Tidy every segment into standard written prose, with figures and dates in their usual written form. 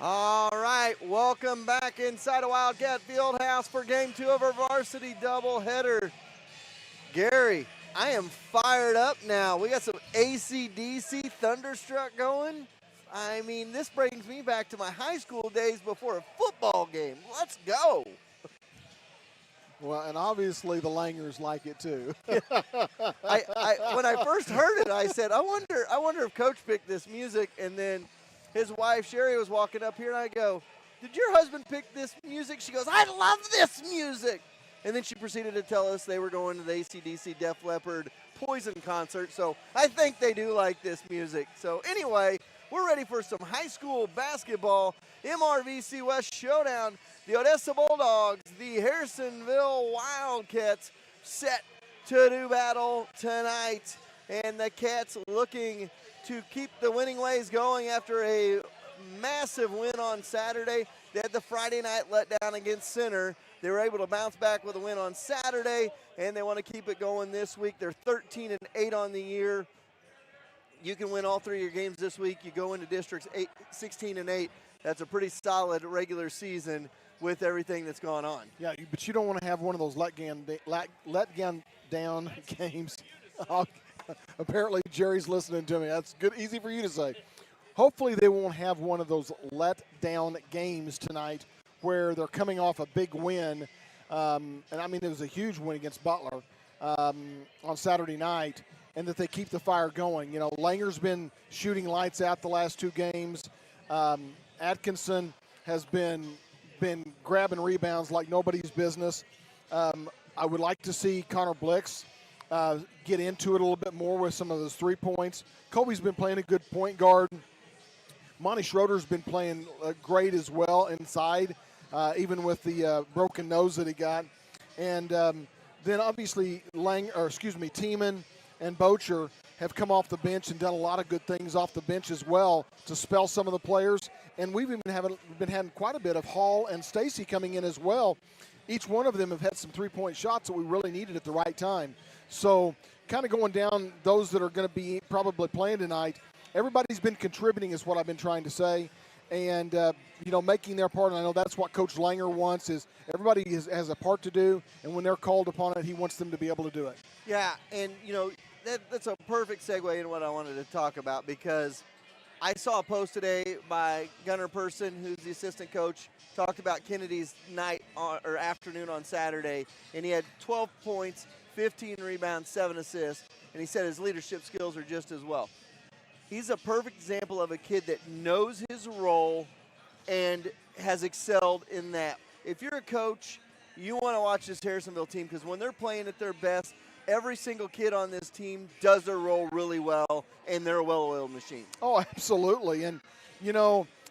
All right, welcome back inside a Wildcat Fieldhouse for Game 2 of our varsity doubleheader. Gary, I am fired up now. We got some AC/DC Thunderstruck going. I mean, this brings me back to my high school days before a football game. Let's go. Well, and obviously the Langers like it too. When I first heard it, I said, I wonder if Coach picked this music. And then his wife Sherry was walking up here, and I go, "Did your husband pick this music?" She goes, "I love this music." And then she proceeded to tell us they were going to the AC/DC Def Leppard Poison concert. So I think they do like this music. So anyway, we're ready for some high school basketball. MRVC West Showdown. The Odessa Bulldogs, the Harrisonville Wildcats set to do battle tonight. And the Cats looking to keep the winning ways going after a massive win on Saturday. They had the Friday night letdown against Center. They were able to bounce back with a win on Saturday, and they want to keep it going this week. They're 13-8 on the year. You can win all three of your games this week. You go into districts 16-8. That's a pretty solid regular season with everything that's gone on. Yeah, but you don't want to have one of those let gun down games. Apparently Jerry's listening to me. That's good, easy for you to say. Hopefully they won't have one of those let down games tonight where they're coming off a big win. And I mean, it was a huge win against Butler on Saturday night, and that they keep the fire going. You know, Langer's been shooting lights out the last two games. Atkinson has been grabbing rebounds like nobody's business. I would like to see Connor Blix get into it a little bit more with some of those 3 points. Kobe's been playing a good point guard. Monty Schroeder's been playing great as well inside, even with the broken nose that he got. And then obviously Tiemann and Bocher have come off the bench and done a lot of good things off the bench as well to spell some of the players. And we've even been having quite a bit of Hall and Stacy coming in as well. Each one of them have had some three-point shots that we really needed at the right time. So kind of going down those that are going to be probably playing tonight, everybody's been contributing is what I've been trying to say. And, making their part. And I know that's what Coach Langer wants is everybody has a part to do. And when they're called upon it, he wants them to be able to do it. Yeah, and, that's a perfect segue into what I wanted to talk about, because I saw a post today by Gunnar Person, who's the assistant coach, talked about Kennedy's night or afternoon on Saturday, and he had 12 points, 15 rebounds, 7 assists, and he said his leadership skills are just as well. He's a perfect example of a kid that knows his role and has excelled in that. If you're a coach, you want to watch this Harrisonville team, because when they're playing at their best, every single kid on this team does their role really well, and they're a well-oiled machine. Oh, absolutely. And,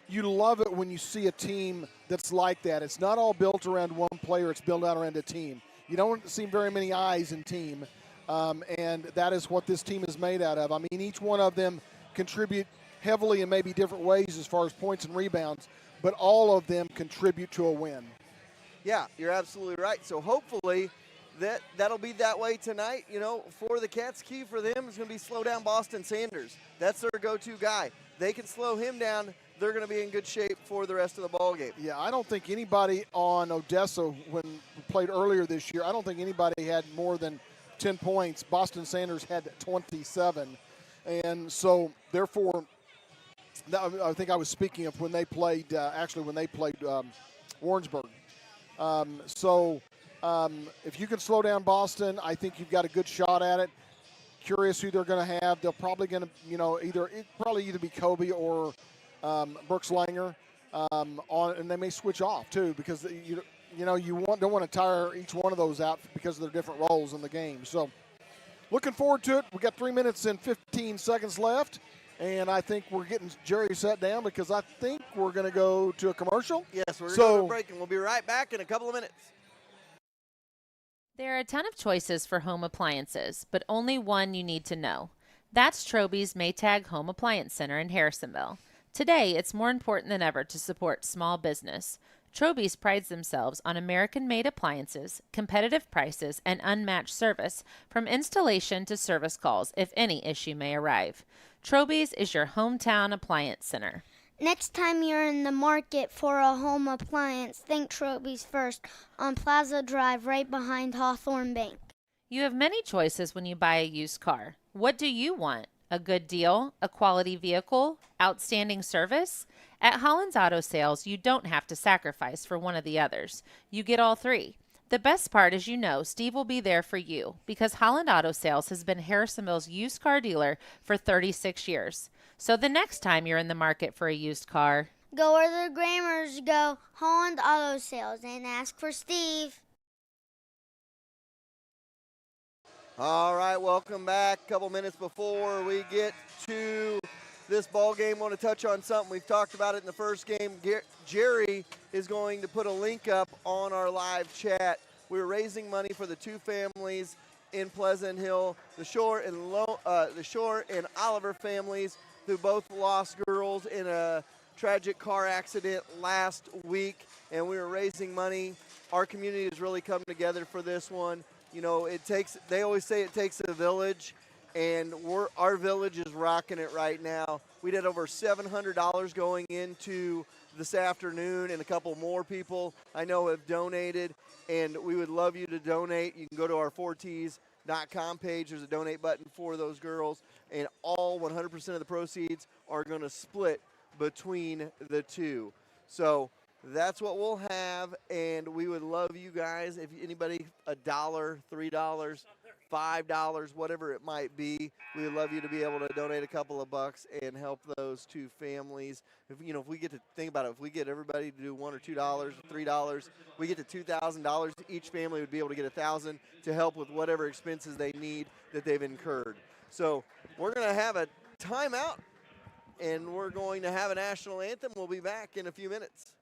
you love it when you see a team that's like that. It's not all built around one player. It's built out around a team. You don't see very many eyes in team, and that is what this team is made out of. I mean, each one of them contribute heavily in maybe different ways as far as points and rebounds, but all of them contribute to a win. Yeah, you're absolutely right. So hopefully that'll be that way tonight. For the Cats, key for them is going to be slow down Boston Sanders. That's their go-to guy. They can slow him down. They're going to be in good shape for the rest of the ball game. Yeah, I don't think anybody on Odessa, when we played earlier this year, I don't think anybody had more than 10 points. Boston Sanders had 27. And so, therefore, I think I was speaking of when they played, Warrensburg. If you can slow down Boston, I think you've got a good shot at it. Curious who they're going to have. They're probably going to, either be Kobe or Brooks Langer, and they may switch off too, because don't want to tire each one of those out because of their different roles in the game. So, looking forward to it. We got 3 minutes and 15 seconds left, and I think we're getting Jerry set down because I think we're going to go to a commercial. Yes, we're going to go to a break, and we'll be right back in a couple of minutes. There are a ton of choices for home appliances, but only one you need to know. That's Troby's Maytag Home Appliance Center in Harrisonville. Today, it's more important than ever to support small business. Troby's prides themselves on American-made appliances, competitive prices, and unmatched service, from installation to service calls if any issue may arrive. Troby's is your hometown appliance center. Next time you're in the market for a home appliance, think Troby's First on Plaza Drive right behind Hawthorne Bank. You have many choices when you buy a used car. What do you want? A good deal? A quality vehicle? Outstanding service? At Holland's Auto Sales, you don't have to sacrifice for one of the others. You get all three. The best part is Steve will be there for you because Holland Auto Sales has been Harrisonville's used car dealer for 36 years. So the next time you're in the market for a used car, go where the Grammars go, Holland Auto Sales, and ask for Steve. All right, welcome back. A couple minutes before we get to this ball game, I want to touch on something. We've talked about it in the first game. Jerry is going to put a link up on our live chat. We're raising money for the two families in Pleasant Hill, the Shore and Oliver families who both lost girls in a tragic car accident last week, and we were raising money. Our community has really come together for this one. You know, they always say it takes a village, and our village is rocking it right now. We did over $700 going into this afternoon, and a couple more people I know have donated, and we would love you to donate. You can go to our 4ts.com page. There's a donate button for those girls, and all 100% of the proceeds are going to split between the two. So that's what we'll have, and we would love you guys. If anybody, $1, $3, $5, whatever it might be, we would love you to be able to donate a couple of bucks and help if we get to think about it, if we get everybody to do $1 or $2 or $3, we get to $2,000. Each family would be able to get $1,000 to help with whatever expenses they need that they've incurred. So we're going to have a timeout, and we're going to have a national anthem. We'll be back in a few minutes.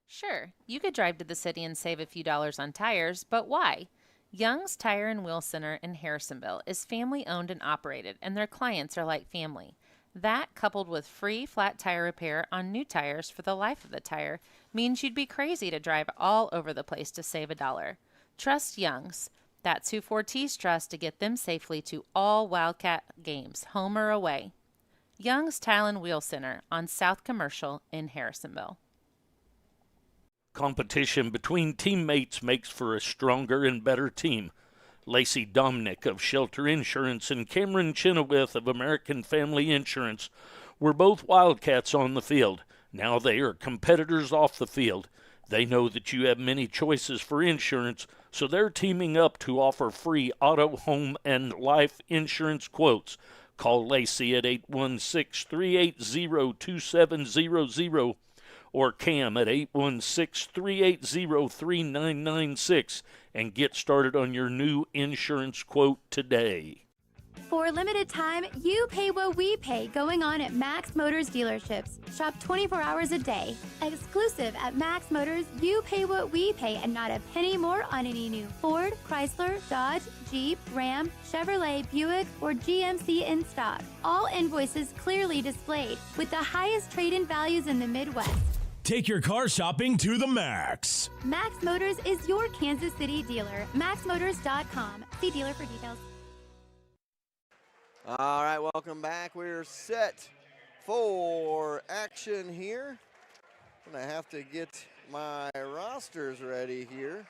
Sure, you could drive to the city and save a few dollars on tires, but why? Young's Tire and Wheel Center in Harrisonville is family owned and operated, and their clients are like family. That, coupled with free flat tire repair on new tires for the life of the tire, means you'd be crazy to drive all over the place to save $1. Trust Young's. That's who 4Ts trust to get them safely to all Wildcat games, home or away. Young's Tire and Wheel Center on South Commercial in Harrisonville. Competition between teammates makes for a stronger and better team. Lacey Domnick of Shelter Insurance and Cameron Chenoweth of American Family Insurance were both Wildcats on the field. Now they are competitors off the field. They know that you have many choices for insurance, so they're teaming up to offer free auto, home, and life insurance quotes. Call Lacey at 816-380-2700 or Cam at 816-380-3996 and get started on your new insurance quote today. For a limited time, you pay what we pay going on at Max Motors dealerships. Shop 24 hours a day. Exclusive at Max Motors, you pay what we pay and not a penny more on any new Ford, Chrysler, Dodge, Jeep, Ram, Chevrolet, Buick, or GMC in stock. All invoices clearly displayed with the highest trade-in values in the Midwest. Take your car shopping to the max. Max Motors is your Kansas City dealer. MaxMotors.com. See dealer for details. All right, welcome back. We're set for action here. I'm going to have to get my rosters ready here.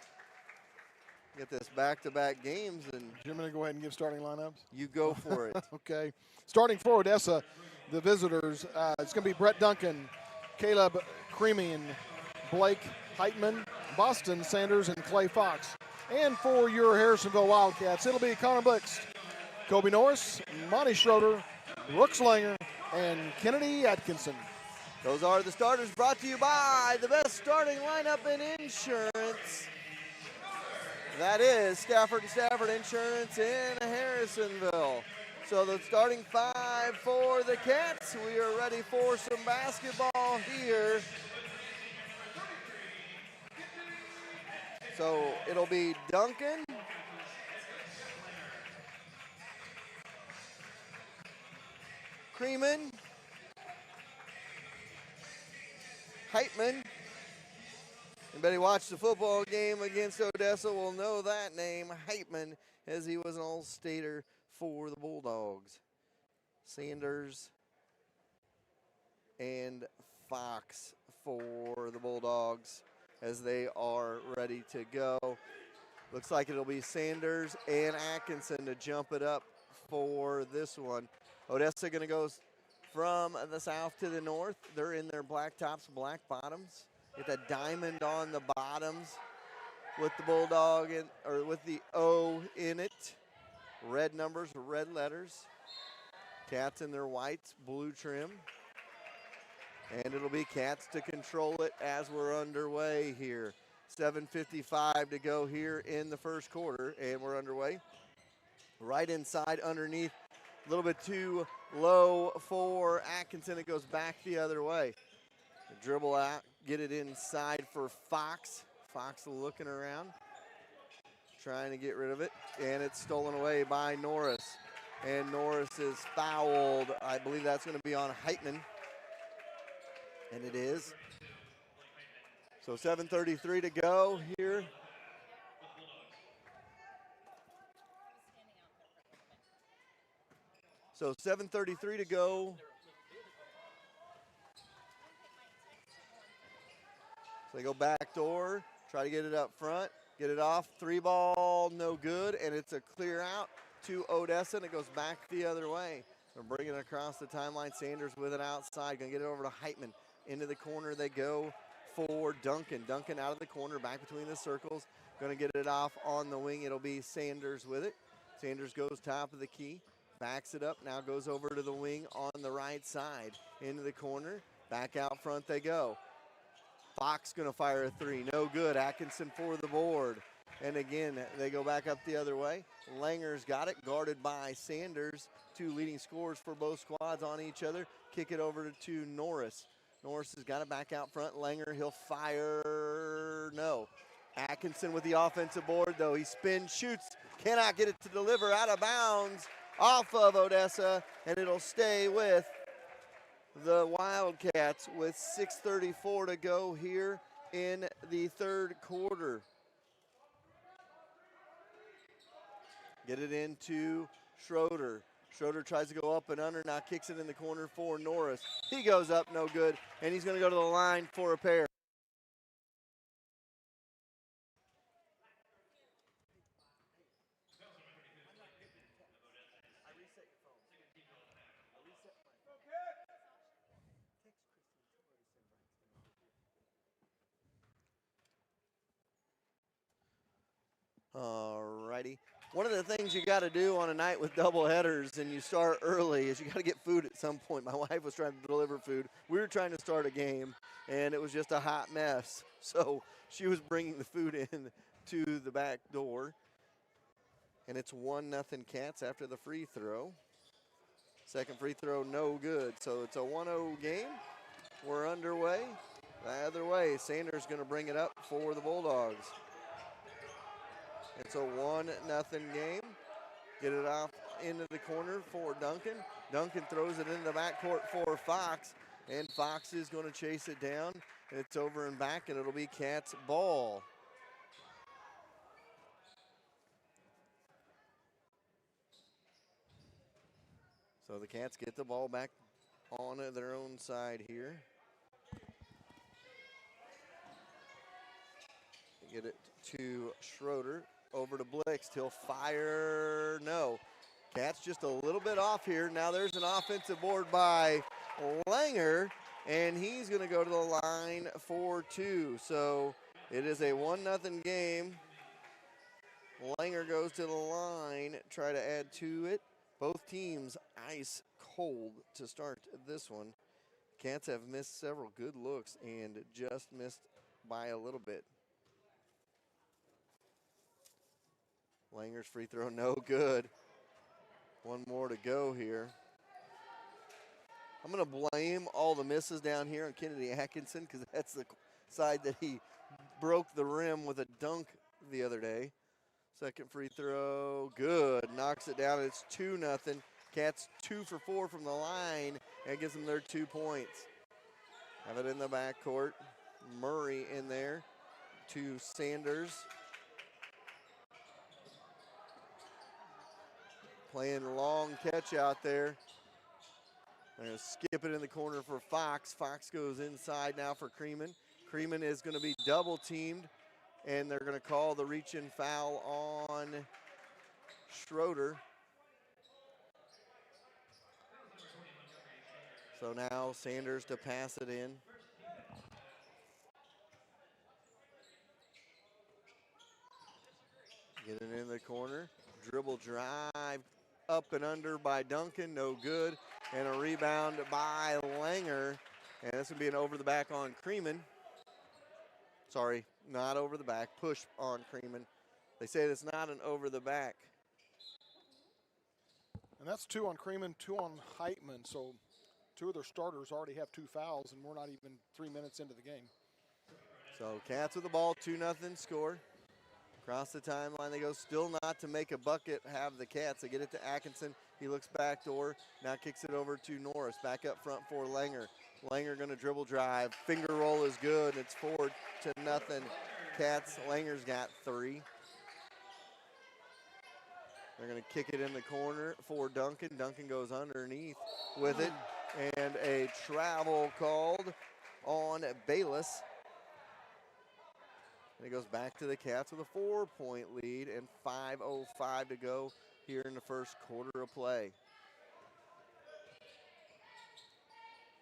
Get this back-to-back games. And Jim, going to go ahead and give starting lineups? You go for it. Okay. Starting for Odessa, the visitors, it's going to be Brett Duncan, Caleb Creamy, and Blake Heitman, Boston Sanders, and Clay Fox. And for your Harrisonville Wildcats, it'll be Connor Blix, Kobe Norris, Monty Schroeder, Brooks Langer, and Kennedy Atkinson. Those are the starters brought to you by the best starting lineup in insurance. That is Stafford & Stafford Insurance in Harrisonville. So the starting five for the Cats. We are ready for some basketball here. So it'll be Duncan, Creeman, Heitman. Anybody watch the football game against Odessa will know that name, Heitman, as he was an All-Stater for the Bulldogs. Sanders, and Fox for the Bulldogs as they are ready to go. Looks like it'll be Sanders and Atkinson to jump it up for this one. Odessa going to go from the south to the north. They're in their black tops, black bottoms. Get that diamond on the bottoms with the Bulldog or with the O in it. Red numbers, red letters. Cats in their whites, blue trim. And it'll be Cats to control it as we're underway here. 7:55 to go here in the first quarter, and we're underway. Right inside, underneath, a little bit too low for Atkinson. It goes back the other way. Dribble out, get it inside for Fox. Fox looking around, trying to get rid of it, and it's stolen away by Norris. And Norris is fouled. I believe that's going to be on Heitman. And it is. So 7:33 to go here. So 7:33 to go. So they go back door, try to get it up front, get it off. 3 ball, no good, and it's a clear out to Odessa, and it goes back the other way. They're bringing it across the timeline. Sanders with it outside, going to get it over to Heitman. Into the corner they go for Duncan. Duncan out of the corner, back between the circles. Going to get it off on the wing. It'll be Sanders with it. Sanders goes top of the key, backs it up, now goes over to the wing on the right side. Into the corner, back out front they go. Fox going to fire a 3, no good. Atkinson for the board. And again, they go back up the other way. Langer's got it, guarded by Sanders. 2 leading scorers for both squads on each other. Kick it over to Norris. Norris has got it back out front. Langer, he'll fire, no. Atkinson with the offensive board, though. He spins, shoots, cannot get it to deliver, out of bounds, off of Odessa, and it'll stay with the Wildcats with 6:34 to go here in the third quarter. Get it into Schroeder. Schroeder tries to go up and under, now kicks it in the corner for Norris. He goes up, no good, and he's going to go to the line for a pair. All righty. One of the things you got to do on a night with double headers and you start early is you got to get food at some point. My wife was trying to deliver food. We were trying to start a game, and it was just a hot mess. So she was bringing the food in to the back door. And it's 1-0 Cats after the free throw. Second free throw, no good. So it's a 1-0 game. We're underway. The other way, Sanders going to bring it up for the Bulldogs. It's a 1-0 game. Get it off into the corner for Duncan. Duncan throws it into the backcourt for Fox, and Fox is going to chase it down. And it's over and back, and it'll be Cats ball. So the Cats get the ball back on their own side here. Get it to Schroeder. Over to Blixt. He'll fire. No. Cats just a little bit off here. Now there's an offensive board by Langer, and he's going to go to the line for 2. So it is a 1-0 game. Langer goes to the line, try to add to it. Both teams ice cold to start this one. Cats have missed several good looks and just missed by a little bit. Langer's free throw, no good. One more to go here. I'm going to blame all the misses down here on Kennedy Atkinson because that's the side that he broke the rim with a dunk the other day. Second free throw, good. Knocks it down. It's 2-0. Cats 2 for 4 from the line, and gives them their 2 points. Have it in the backcourt. Murray in there to Sanders. Playing long catch out there. They're going to skip it in the corner for Fox. Fox goes inside now for Creeman. Creeman is going to be double teamed, and they're going to call the reach-in foul on Schroeder. So now Sanders to pass it in. Get it in the corner. Dribble drive up and under by Duncan. No good. And a rebound by Langer. And this would be an over the back on Creeman. Sorry, not over the back. Push on Creeman. They say it's not an over the back. And that's 2 on Creeman, 2 on Heitman. So 2 of their starters already have 2 fouls, and we're not even 3 minutes into the game. So Cats with the ball, 2-0 score. Across the timeline they go, still not to make a bucket, have the Cats. They get it to Atkinson. He looks back door, now kicks it over to Norris. Back up front for Langer. Langer going to dribble drive. Finger roll is good. It's 4-0. Cats, Langer's got 3. They're going to kick it in the corner for Duncan. Duncan goes underneath with it. And a travel called on Bayless. And it goes back to the Cats with a 4-point lead and 5:05 to go here in the first quarter of play.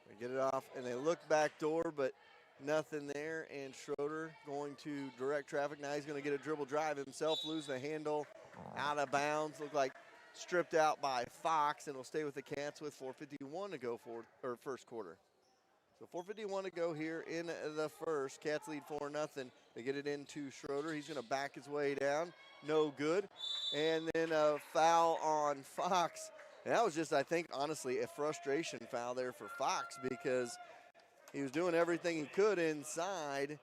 They get it off and they look back door, but nothing there. And Schroeder going to direct traffic. Now he's going to get a dribble drive himself, lose the handle, out of bounds. Look like stripped out by Fox, and will stay with the Cats with 4:51 to go for first quarter. So 4:51 to go here in the first. Cats lead 4-0. They get it into Schroeder. He's going to back his way down. No good. And then a foul on Fox. And that was just, I think, honestly, a frustration foul there for Fox because he was doing everything he could inside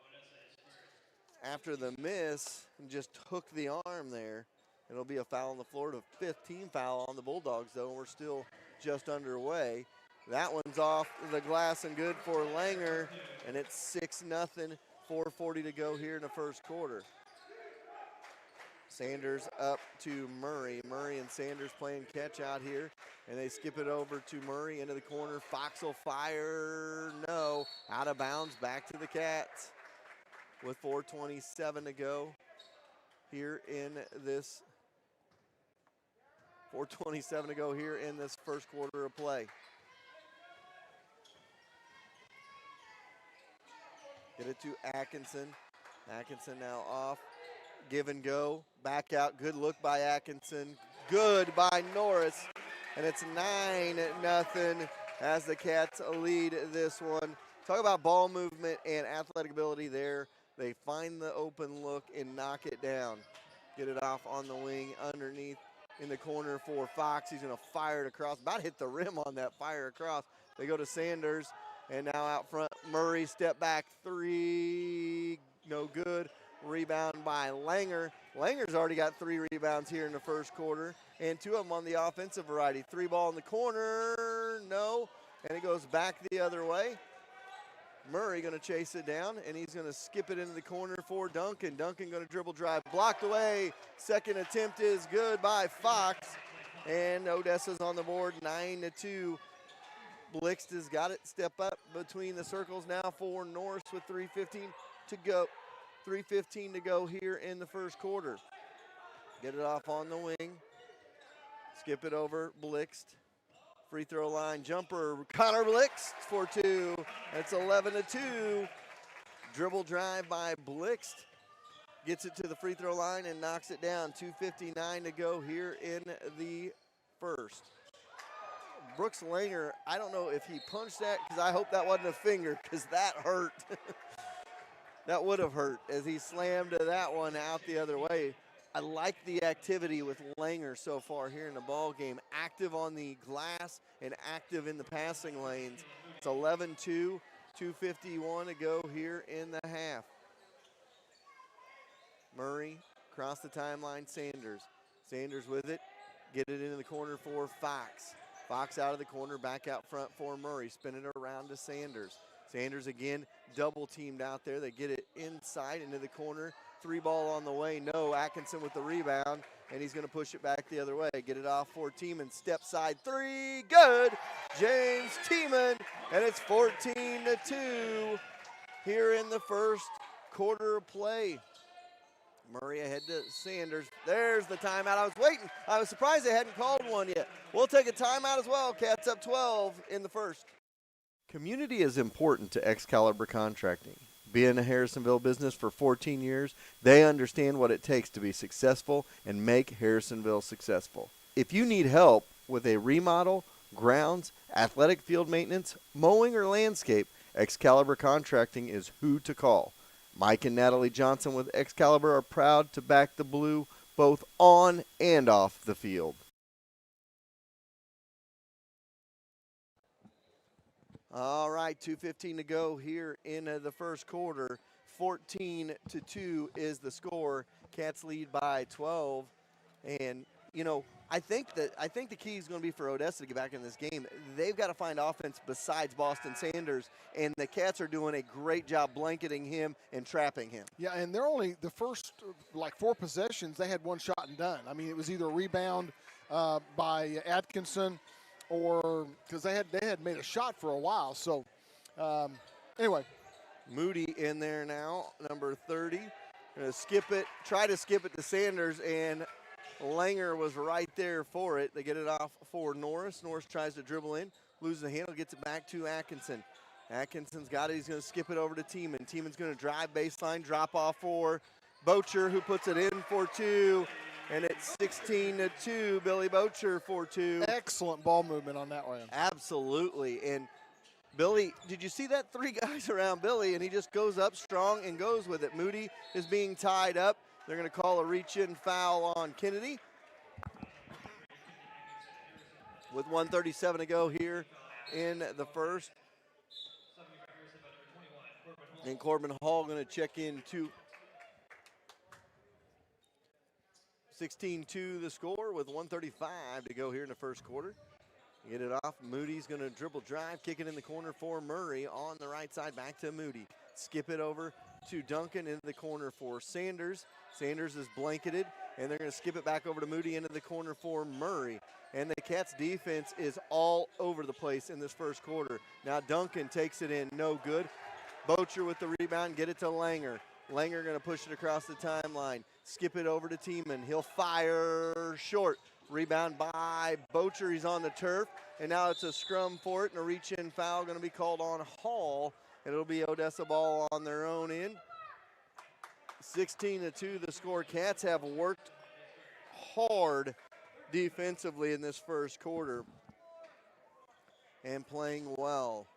after the miss and just took the arm there. It'll be a foul on the floor, to 15 foul on the Bulldogs, though, and we're still just underway. That one's off the glass and good for Langer, and it's 6-0, 4:40 to go here in the first quarter. Sanders up to Murray. Murray and Sanders playing catch out here, and they skip it over to Murray into the corner. Fox will fire, no, out of bounds, back to the Cats with 4:27 to go here in this 4:27 to go here in this first quarter of play. Get it to Atkinson. Atkinson now off. Give and go. Back out. Good look by Atkinson. Good by Norris. And it's 9-0 as the Cats lead this one. Talk about ball movement and athletic ability there. They find the open look and knock it down. Get it off on the wing underneath in the corner for Fox. He's going to fire it across. About hit the rim on that fire across. They go to Sanders. And now out front, Murray, step back three, no good. Rebound by Langer. Langer's already got 3 rebounds here in the first quarter, and 2 of them on the offensive variety. 3 ball in the corner, no, and it goes back the other way. Murray going to chase it down, and he's going to skip it into the corner for Duncan. Duncan going to dribble drive, blocked away. Second attempt is good by Fox, and Odessa's on the board, 9-2. Blixt has got it. Step up between the circles now for Norris with 3:15 to go. 3:15 to go here in the first quarter. Get it off on the wing. Skip it over. Blixt. Free throw line jumper. Connor Blixt for 2. That's 11-2. Dribble drive by Blixt. Gets it to the free throw line and knocks it down. 2:59 to go here in the first. Brooks Langer, I don't know if he punched that, because I hope that wasn't a finger, because that hurt. That would have hurt as he slammed that one out the other way. I like the activity with Langer so far here in the ball game. Active on the glass and active in the passing lanes. It's 11-2, 2:51 to go here in the half. Murray across the timeline, Sanders. Sanders with it. Get it into the corner for Fox. Fox out of the corner, back out front for Murray. Spin it around to Sanders. Sanders again, double teamed out there. They get it inside into the corner. 3 ball on the way, no. Atkinson with the rebound, and he's going to push it back the other way. Get it off for Tiemann. Step side 3, good. James Tiemann, and it's 14-2 here in the first quarter of play. Murray ahead to Sanders. There's the timeout. I was waiting. I was surprised they hadn't called one yet. We'll take a timeout as well. Cats up 12 in the first. Community is important to Excalibur Contracting. Being a Harrisonville business for 14 years, they understand what it takes to be successful and make Harrisonville successful. If you need help with a remodel, grounds, athletic field maintenance, mowing, or landscape, Excalibur Contracting is who to call. Mike and Natalie Johnson with Excalibur are proud to back the Blue both on and off the field. All right, 2:15 to go here in the first quarter. 14-2 is the score. Cats lead by 12. And, you know, I think the key is going to be for Odessa to get back in this game. They've got to find offense besides Boston Sanders, and the Cats are doing a great job blanketing him and trapping him. Yeah, and they're only the first, like, 4 possessions, they had one shot and done. I mean, it was either a rebound by Atkinson or because they had made a shot for a while. So, anyway. Moody in there now, number 30. Gonna skip it, try to skip it to Sanders, and Langer was right there for it. They get it off for Norris. Norris tries to dribble in, loses the handle, gets it back to Atkinson. Atkinson's got it. He's going to skip it over to Tiemann. Tiemann's going to drive baseline, drop off for Bocher, who puts it in for 2. And it's 16-2. Billy Bocher for 2. Excellent ball movement on that one. Absolutely. And Billy, did you see that? 3 guys around Billy, and he just goes up strong and goes with it. Moody is being tied up. They're going to call a reach-in foul on Kennedy. With 1:37 to go here in the first. And Corbin Hall going to check in too. 16-2 the score with 1:35 to go here in the first quarter. Get it off. Moody's going to dribble drive, kick it in the corner for Murray on the right side. Back to Moody. Skip it over to Duncan into the corner for Sanders. Sanders is blanketed, and they're going to skip it back over to Moody into the corner for Murray. And the Cats defense is all over the place in this first quarter. Now Duncan takes it in, no good. Bocher with the rebound, get it to Langer. Langer going to push it across the timeline. Skip it over to Tiemann. He'll fire short. Rebound by Bocher. He's on the turf. And now it's a scrum for it, and a reach-in foul going to be called on Hall. It'll be Odessa ball on their own end. 16-2 the score. Cats have worked hard defensively in this first quarter and playing well.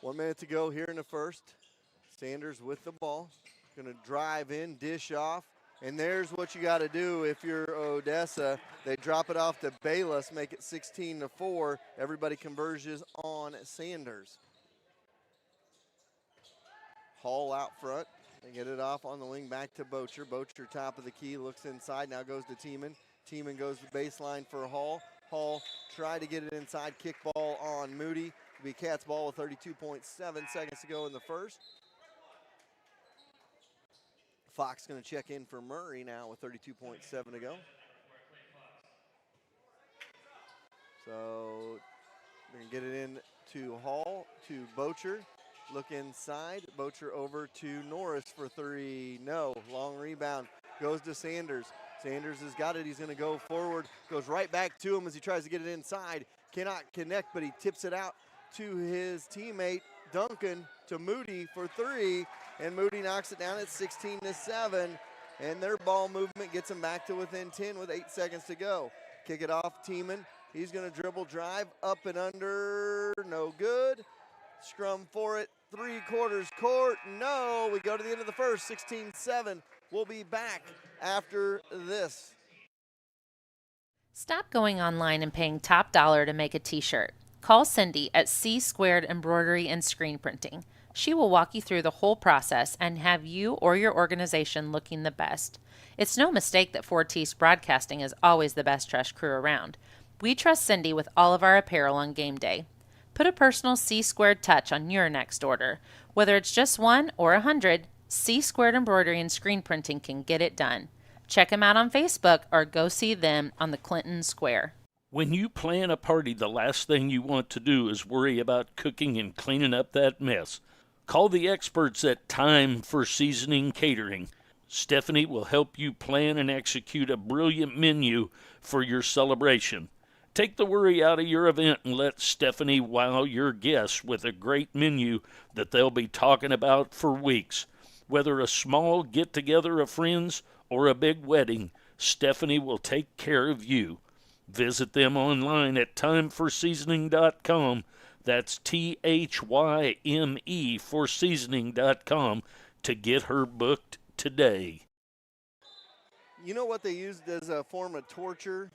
1 minute to go here in the first. Sanders with the ball. Going to drive in, dish off. And there's what you got to do if you're Odessa. They drop it off to Bayless, make it 16-4. Everybody converges on Sanders. Hall out front. They get it off on the wing back to Bocher. Bocher top of the key, looks inside, now goes to Tiemann. Tiemann goes to baseline for Hall. Hall tried to get it inside, kick ball on Moody. It'll be Cats ball with 32.7 seconds to go in the first. Fox going to check in for Murray now with 32.7 to go. So they're going to get it in to Hall, to Bocher. Look inside. Bocher over to Norris for 3. No. Long rebound. Goes to Sanders. Sanders has got it. He's going to go forward. Goes right back to him as he tries to get it inside. Cannot connect, but he tips it out to his teammate, Duncan, to Moody for 3. And Moody knocks it down at 16-7. And their ball movement gets them back to within 10 with 8 seconds to go. Kick it off, Tiemann. He's going to dribble, drive, up and under. No good. Scrum for it. 3/4 court. No. We go to the end of the first. 16-7. We'll be back after this. Stop going online and paying top dollar to make a t-shirt. Call Cindy at C Squared Embroidery and Screen Printing. She will walk you through the whole process and have you or your organization looking the best. It's no mistake that 4T's Broadcasting is always the best trash crew around. We trust Cindy with all of our apparel on game day. Put a personal C Squared touch on your next order. Whether it's just 1 or 100, C Squared Embroidery and Screen Printing can get it done. Check them out on Facebook or go see them on the Clinton Square. When you plan a party, the last thing you want to do is worry about cooking and cleaning up that mess. Call the experts at Time for Seasoning Catering. Stephanie will help you plan and execute a brilliant menu for your celebration. Take the worry out of your event and let Stephanie wow your guests with a great menu that they'll be talking about for weeks. Whether a small get-together of friends or a big wedding, Stephanie will take care of you. Visit them online at timeforseasoning.com. That's THYME for seasoning.com to get her booked today. You know what they used as a form of torture?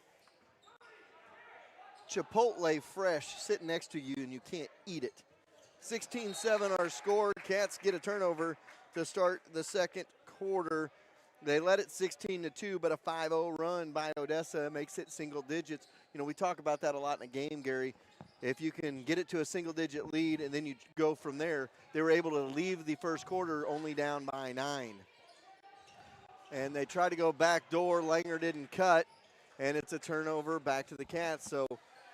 Chipotle fresh sitting next to you and you can't eat it. 16-7 our score. Cats get a turnover to start the second quarter. They led it 16-2, but a 5-0 run by Odessa makes it single digits. You know, we talk about that a lot in a game, Gary. If you can get it to a single-digit lead and then you go from there, they were able to leave the first quarter only down by 9. And they tried to go back door. Langer didn't cut, and it's a turnover back to the Cats. So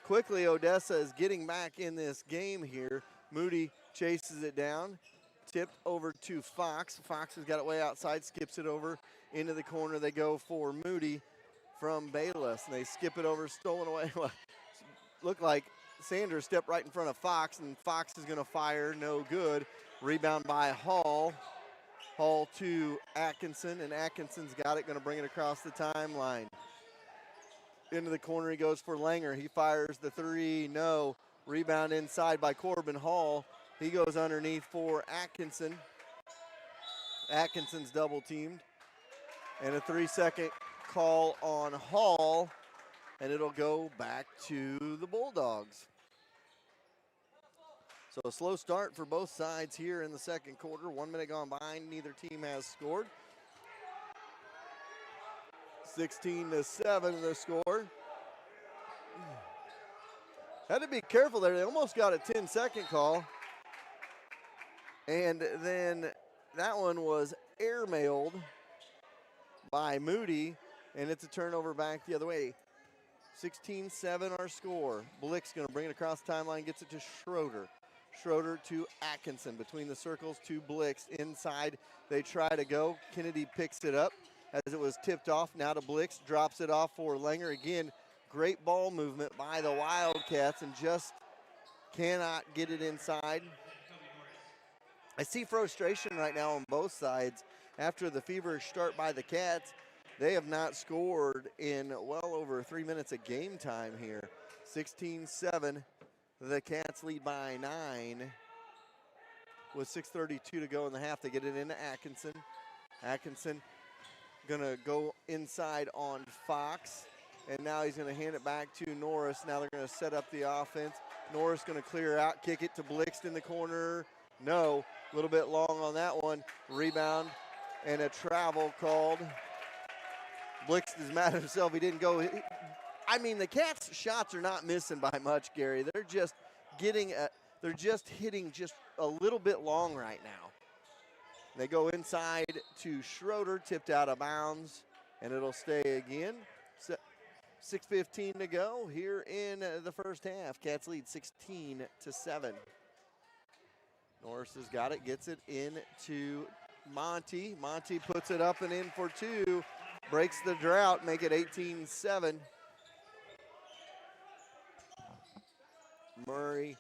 quickly, Odessa is getting back in this game here. Moody chases it down, tipped over to Fox. Fox has got it way outside, skips it over into the corner. They go for Moody from Bayless, and they skip it over, stolen away. Looked like Sanders stepped right in front of Fox, and Fox is going to fire, no good. Rebound by Hall. Hall to Atkinson, and Atkinson's got it, going to bring it across the timeline. Into the corner he goes for Langer. He fires the three, no. Rebound inside by Corbin Hall. He goes underneath for Atkinson. Atkinson's double teamed. And a 3-second call on Hall, and it'll go back to the Bulldogs. So a slow start for both sides here in the second quarter. 1 minute gone by, neither team has scored. 16-7 the score. Had to be careful there. They almost got a 10-second call. And then that one was airmailed by Moody, and it's a turnover back the other way. 16-7 our score. Blick's going to bring it across the timeline, gets it to Schroeder. Schroeder to Atkinson. Between the circles to Blix. Inside they try to go. Kennedy picks it up as it was tipped off. Now to Blix. Drops it off for Langer. Again, great ball movement by the Wildcats and just cannot get it inside. I see frustration right now on both sides after the feverish start by the Cats. They have not scored in well over 3 minutes of game time here. 16-7. The Cats lead by 9 with 6:32 to go in the half. They get it into Atkinson. Atkinson gonna go inside on Fox, and now he's gonna hand it back to Norris. Now they're gonna set up the offense. Norris gonna clear out, kick it to Blixt in the corner. No, a little bit long on that one. Rebound and a travel called. Blixt is mad at himself. He didn't go. I mean, the Cats' shots are not missing by much, Gary. They're just they're just hitting just a little bit long right now. They go inside to Schroeder, tipped out of bounds, and it'll stay again. 6:15 to go here in the first half. Cats lead 16-7. Norris has got it, gets it into Monty. Monty puts it up and in for two. Breaks the drought, make it 18-7. Murray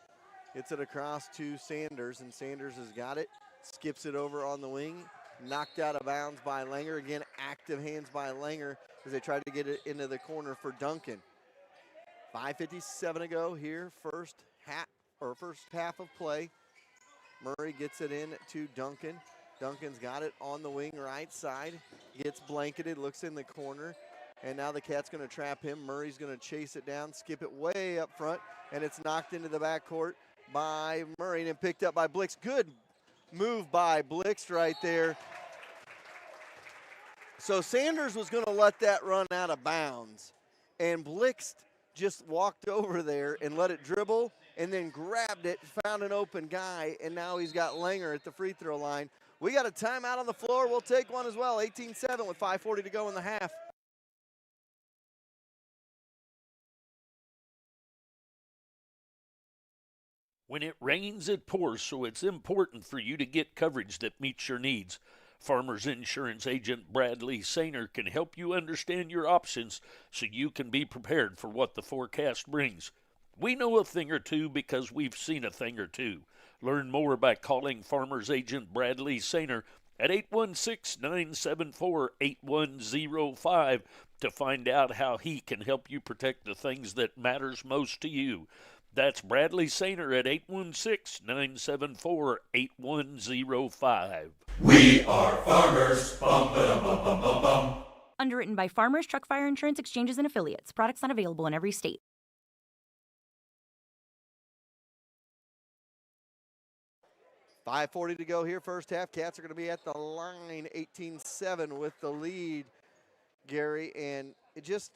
gets it across to Sanders, and Sanders has got it. Skips it over on the wing. Knocked out of bounds by Langer. Again, active hands by Langer as they try to get it into the corner for Duncan. 5:57 to go here, first half of play. Murray gets it in to Duncan. Duncan's got it on the wing right side. Gets blanketed, looks in the corner. And now the Cat's going to trap him. Murray's going to chase it down, skip it way up front, and it's knocked into the backcourt by Murray and picked up by Blix. Good move by Blix right there. So Sanders was going to let that run out of bounds, and Blix just walked over there and let it dribble and then grabbed it, found an open guy, and now he's got Langer at the free throw line. We got a timeout on the floor. We'll take one as well. 18-7 with 5:40 to go in the half. When it rains, it pours, so it's important for you to get coverage that meets your needs. Farmers Insurance agent Bradley Sainer can help you understand your options so you can be prepared for what the forecast brings. We know a thing or two because we've seen a thing or two. Learn more by calling Farmers Agent Bradley Sainer at 816-974-8105 to find out how he can help you protect the things that matters most to you. That's Bradley Sainer at 816-974-8105. We are farmers. Bum, ba-dum, bum, bum, bum, bum. Underwritten by Farmers Truck Fire Insurance Exchanges and Affiliates. Products not available in every state. 5:40 to go here, first half. Cats are going to be at the line, 18-7 with the lead, Gary. And it just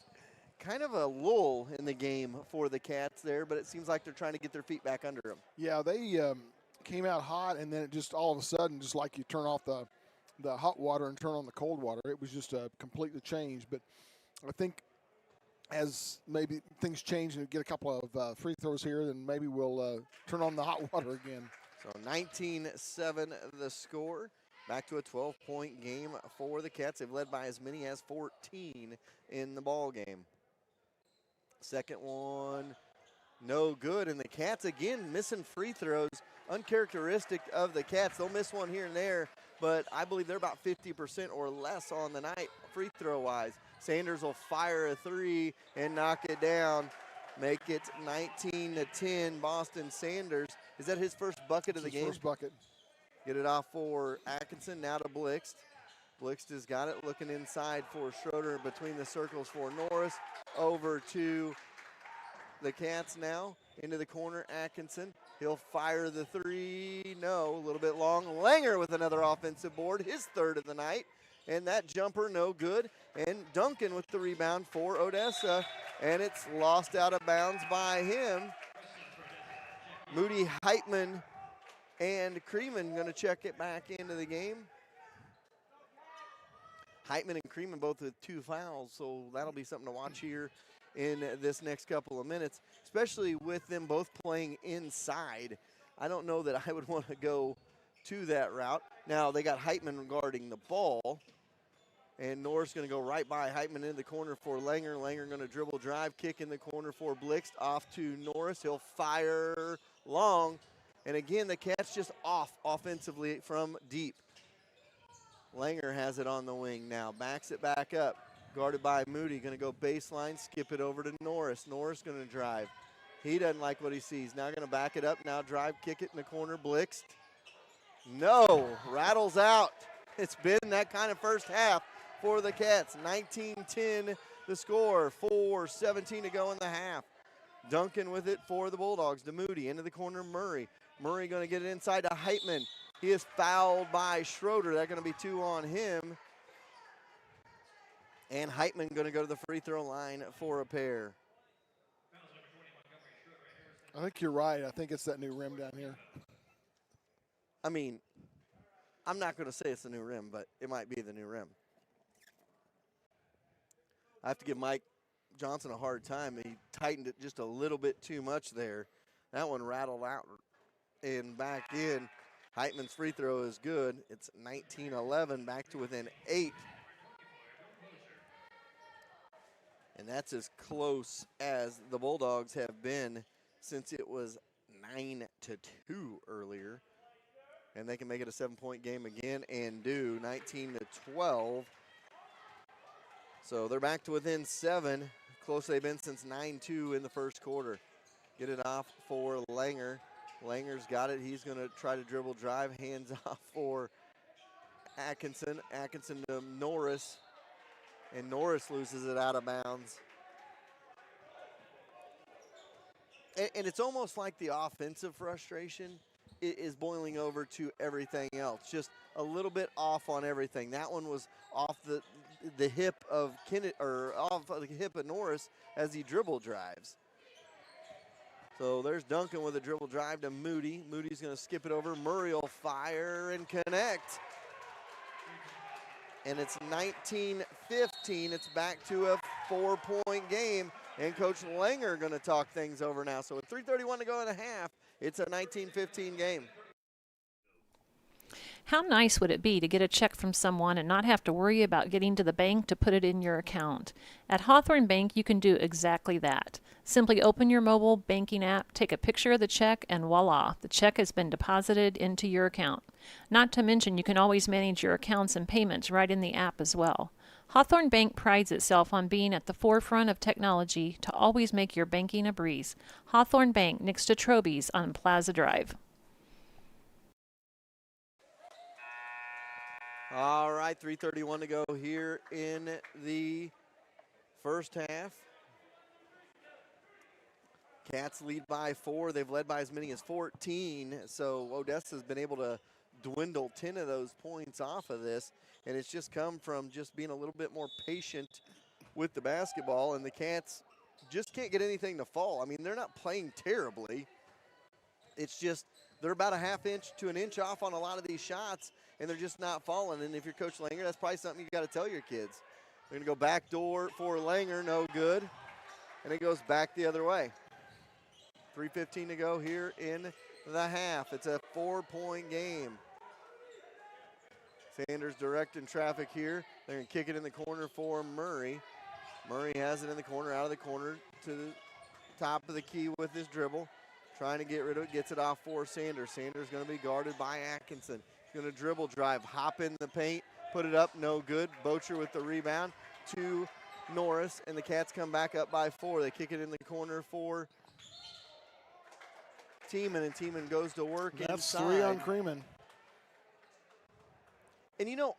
kind of a lull in the game for the Cats there, but it seems like they're trying to get their feet back under them. Yeah, they came out hot, and then it just all of a sudden, just like you turn off the hot water and turn on the cold water, it was just completely changed. But I think as maybe things change and get a couple of free throws here, then maybe we'll turn on the hot water again. So 19-7 the score. Back to a 12-point game for the Cats. They've led by as many as 14 in the ball game. Second one, no good. And the Cats, again, missing free throws. Uncharacteristic of the Cats. They'll miss one here and there, but I believe they're about 50% or less on the night free throw-wise. Sanders will fire a three and knock it down. Make it 19-10, Boston Sanders. Is that his first bucket of the game? First bucket. Get it off for Atkinson, now to Blixt. Blixt has got it, looking inside for Schroeder, between the circles for Norris. Over to the Cats now, into the corner, Atkinson. He'll fire the three, no, a little bit long. Langer with another offensive board, his third of the night. And that jumper, no good. And Duncan with the rebound for Odessa. And it's lost out of bounds by him. Moody, Heitman, and Creeman going to check it back into the game. Heitman and Creeman both with 2 fouls, so that'll be something to watch here in this next couple of minutes, especially with them both playing inside. I don't know that I would want to go to that route. Now, they got Heitman guarding the ball, and Norris going to go right by Heitman in the corner for Langer. Langer going to dribble drive, kick in the corner for Blixt, off to Norris. He'll fire long, and again, the Cats just off offensively from deep. Langer has it on the wing now, backs it back up, guarded by Moody. Going to go baseline, skip it over to Norris. Norris going to drive. He doesn't like what he sees. Now going to back it up, now drive, kick it in the corner. Blixt. No, rattles out. It's been that kind of first half for the Cats. 19-10 the score, 4:17 to go in the half. Duncan with it for the Bulldogs to Moody, into the corner, Murray. Murray going to get it inside to Heitman. He is fouled by Schroeder. They're going to be 2 on him. And Heitman going to go to the free throw line for a pair. I think you're right. I think it's that new rim down here. I mean, I'm not going to say it's the new rim, but it might be the new rim. I have to give Mike Johnson a hard time. He tightened it just a little bit too much there. That one rattled out and back in. Heitman's free throw is good. It's 19-11, back to within 8. And that's as close as the Bulldogs have been since it was 9-2 earlier. And they can make it a 7-point game again and do 19-12. So they're back to within 7. Close they've been since 9-2 in the first quarter. Get it off for Langer. Langer's got it. He's going to try to dribble drive. Hands off for Atkinson. Atkinson to Norris. And Norris loses it out of bounds. And it's almost like the offensive frustration is boiling over to everything else. Just a little bit off on everything. That one was off the hip of off of the hip of Norris as he dribble drives. So there's Duncan with a dribble drive to Moody. Moody's going to skip it over. Murray will fire and connect. And it's 19-15. It's back to a 4-point game. And Coach Langer going to talk things over now. So with 3:31 to go in the half, It's a 19-15 game. How nice would it be to get a check from someone and not have to worry about getting to the bank to put it in your account? At Hawthorne Bank, you can do exactly that. Simply open your mobile banking app, take a picture of the check, and voila, the check has been deposited into your account. Not to mention, you can always manage your accounts and payments right in the app as well. Hawthorne Bank prides itself on being at the forefront of technology to always make your banking a breeze. Hawthorne Bank, next to Troby's on Plaza Drive. All right, 3:31 to go here in the first half. Cats lead by 4. They've led by as many as 14, so Odessa's been able to dwindle 10 of those points off of this, and it's just come from just being a little bit more patient with the basketball, and the Cats just can't get anything to fall. I mean, they're not playing terribly. It's just they're about a half inch to an inch off on a lot of these shots, and they're just not falling. And if you're Coach Langer, that's probably something you got to tell your kids. They're going to go back door for Langer, no good. And it goes back the other way. 3:15 to go here in the half. It's a 4-point game. Sanders directing traffic here. They're going to kick it in the corner for Murray. Murray has it in the corner, out of the corner to the top of the key with his dribble. Trying to get rid of it, gets it off for Sanders. Sanders going to be guarded by Atkinson. He's going to dribble drive, hop in the paint, put it up, no good. Bocher with the rebound to Norris, and the Cats come back up by 4. They kick it in the corner for Tiemann, and Tiemann goes to work inside. That's 3 on Creeman. And you know,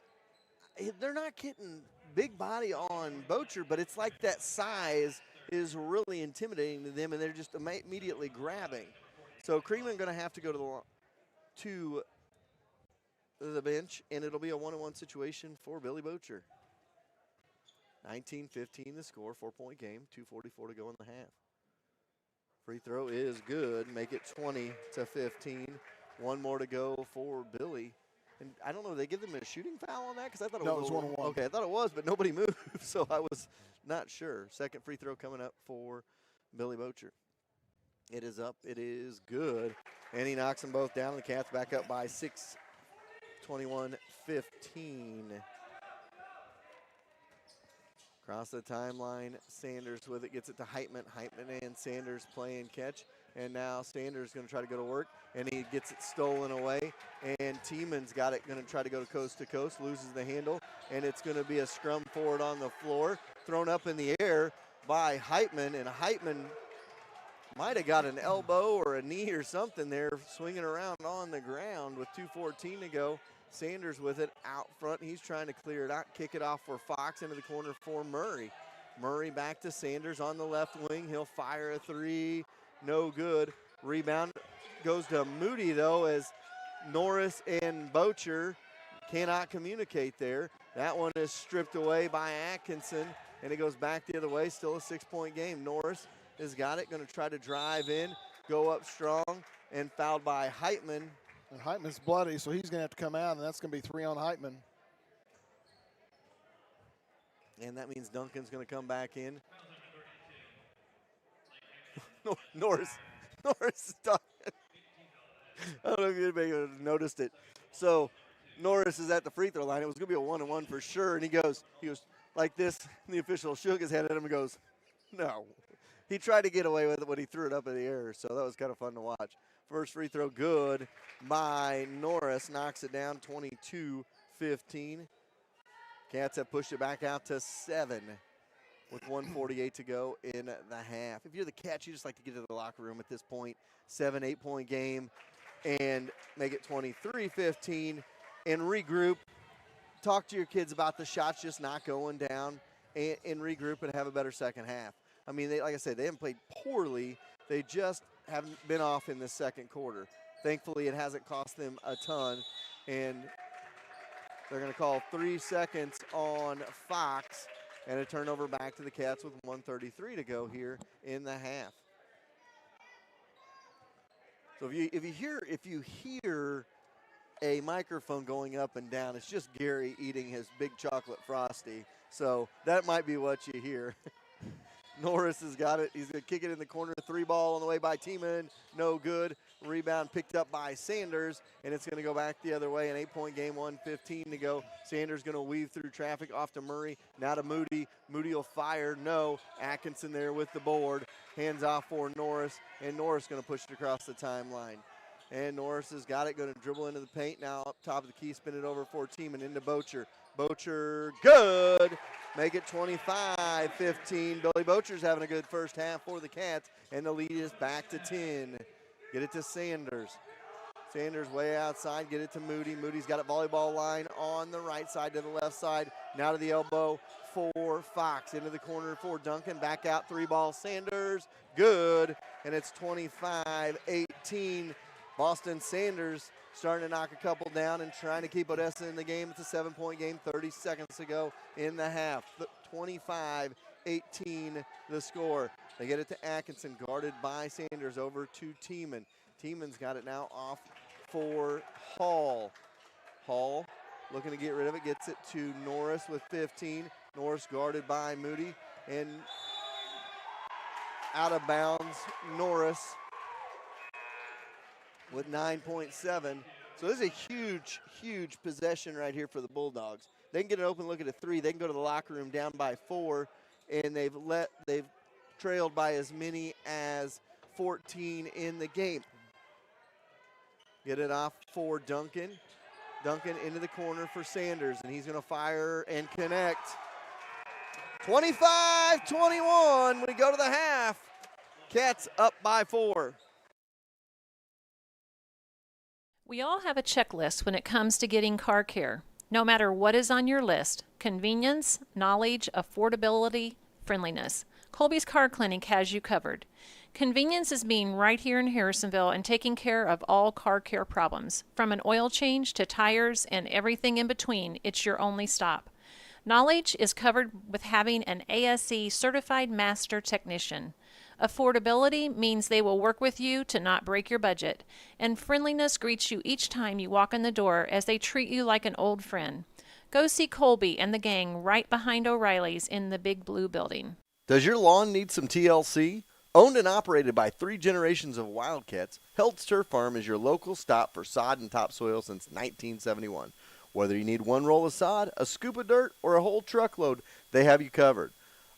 they're not getting big body on Bocher, but it's like that size is really intimidating to them, and they're just immediately grabbing. So Creeman going to have to go to the bench, and it'll be a 1-on-1 situation for Billy Bocher. 19-15 the score, 4-point game, 2:44 to go in the half. Free throw is good, make it 20-15. One more to go for Billy. And I don't know, did they give them a shooting foul on that? Because I thought it was 1-on-1. Okay, I thought it was, but nobody moved, so I was not sure. Second free throw coming up for Billy Bocher. It is up, it is good. And he knocks them both down. The Cats back up by 6, 21-15. Across the timeline, Sanders with it, gets it to Heitman. Heitman and Sanders playing catch. And now Sanders going to try to go to work, and he gets it stolen away. And Tiemann's got it, going to try to go to coast, loses the handle, and it's going to be a scrum forward on the floor, thrown up in the air by Heitman, and Heitman might have got an elbow or a knee or something there, swinging around on the ground with 2:14 to go. Sanders with it out front. He's trying to clear it out, kick it off for Fox into the corner for Murray. Murray back to Sanders on the left wing. He'll fire a 3. No good. Rebound goes to Moody, though, as Norris and Bocher cannot communicate there. That one is stripped away by Atkinson, and it goes back the other way. Still a 6-point game. Norris has got it, going to try to drive in, go up strong, and fouled by Heitman. And Heitman's bloody, so he's going to have to come out, and that's going to be 3 on Heitman. And that means Duncan's going to come back in. Norris is done. I don't know if anybody noticed it. So Norris is at the free throw line. It was going to be a 1-on-1 for sure. And he goes like this. And the official shook his head at him and goes, no. He tried to get away with it when he threw it up in the air. So that was kind of fun to watch. First free throw good by Norris. Knocks it down 22-15. Cats have pushed it back out to 7. With 1:48 to go in the half. If you're the Cats, you just like to get to the locker room at this point. 7, 8-point game and make it 23-15 and regroup. Talk to your kids about the shots just not going down and regroup and have a better second half. I mean, like I said, they haven't played poorly. They just haven't been off in the second quarter. Thankfully, it hasn't cost them a ton. And they're going to call 3 seconds on Fox. And a turnover back to the Cats with 1:33 to go here in the half. So if you hear a microphone going up and down, it's just Gary eating his big chocolate Frosty. So that might be what you hear. Norris has got it. He's going to kick it in the corner. 3-ball on the way by Tiemann. No good. Rebound picked up by Sanders, and it's going to go back the other way. An 8-point game, 1:15 to go. Sanders going to weave through traffic off to Murray. Now to Moody. Moody will fire. No. Atkinson there with the board. Hands off for Norris, and Norris going to push it across the timeline. And Norris has got it, going to dribble into the paint. Now up top of the key, spin it over for Tiemann into Bocher. Bocher, good. Make it 25-15. Billy Bocher's having a good first half for the Cats, and the lead is back to 10. Get it to Sanders. Sanders way outside, get it to Moody. Moody's got it volleyball line on the right side to the left side. Now to the elbow for Fox. Into the corner for Duncan. Back out, 3-ball. Sanders, good. And it's 25-18. Boston Sanders starting to knock a couple down and trying to keep Odessa in the game. It's a 7-point game, 30 seconds to go in the half. 25-18 the score. They get it to Atkinson, guarded by Sanders, over to Tiemann. Tiemann's got it now off for Hall. Hall looking to get rid of it, gets it to Norris with 15. Norris guarded by Moody, and out of bounds, Norris with 9.7. So this is a huge, huge possession right here for the Bulldogs. They can get an open look at a 3. They can go to the locker room down by 4, and they've trailed by as many as 14 in the game. Get it off for Duncan. Duncan into the corner for Sanders, and he's going to fire and connect. 25-21. We go to the half. Cats up by 4. We all have a checklist when it comes to getting car care. No matter what is on your list, convenience, knowledge, affordability, friendliness, Colby's Car Clinic has you covered. Convenience is being right here in Harrisonville and taking care of all car care problems. From an oil change to tires and everything in between, it's your only stop. Knowledge is covered with having an ASE certified master technician. Affordability means they will work with you to not break your budget. And friendliness greets you each time you walk in the door as they treat you like an old friend. Go see Colby and the gang right behind O'Reilly's in the Big Blue building. Does your lawn need some TLC? Owned and operated by 3 generations of Wildcats, Held's Turf Farm is your local stop for sod and topsoil since 1971. Whether you need one roll of sod, a scoop of dirt, or a whole truckload, they have you covered.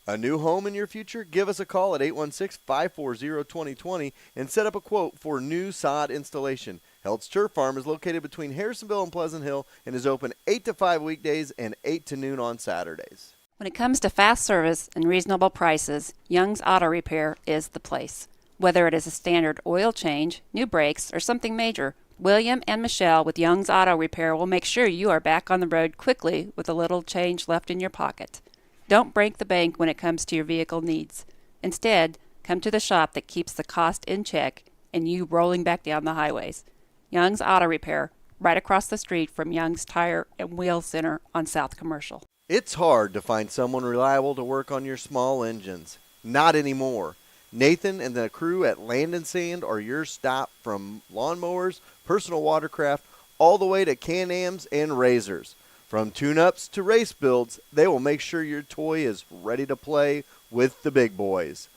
A new home in your future? Give us a call at 816-540-2020 and set up a quote for new sod installation. Held's Turf Farm is located between Harrisonville and Pleasant Hill and is open 8 to 5 weekdays and 8 to noon on Saturdays. When it comes to fast service and reasonable prices, Young's Auto Repair is the place. Whether it is a standard oil change, new brakes, or something major, William and Michelle with Young's Auto Repair will make sure you are back on the road quickly with a little change left in your pocket. Don't break the bank when it comes to your vehicle needs. Instead, come to the shop that keeps the cost in check and you rolling back down the highways. Young's Auto Repair, right across the street from Young's Tire and Wheel Center on South Commercial. It's hard to find someone reliable to work on your small engines. Not anymore. Nathan and the crew at Land and Sand are your stop from lawnmowers, personal watercraft, all the way to Can-Ams and razors. From tune-ups to race builds, they will make sure your toy is ready to play with the big boys.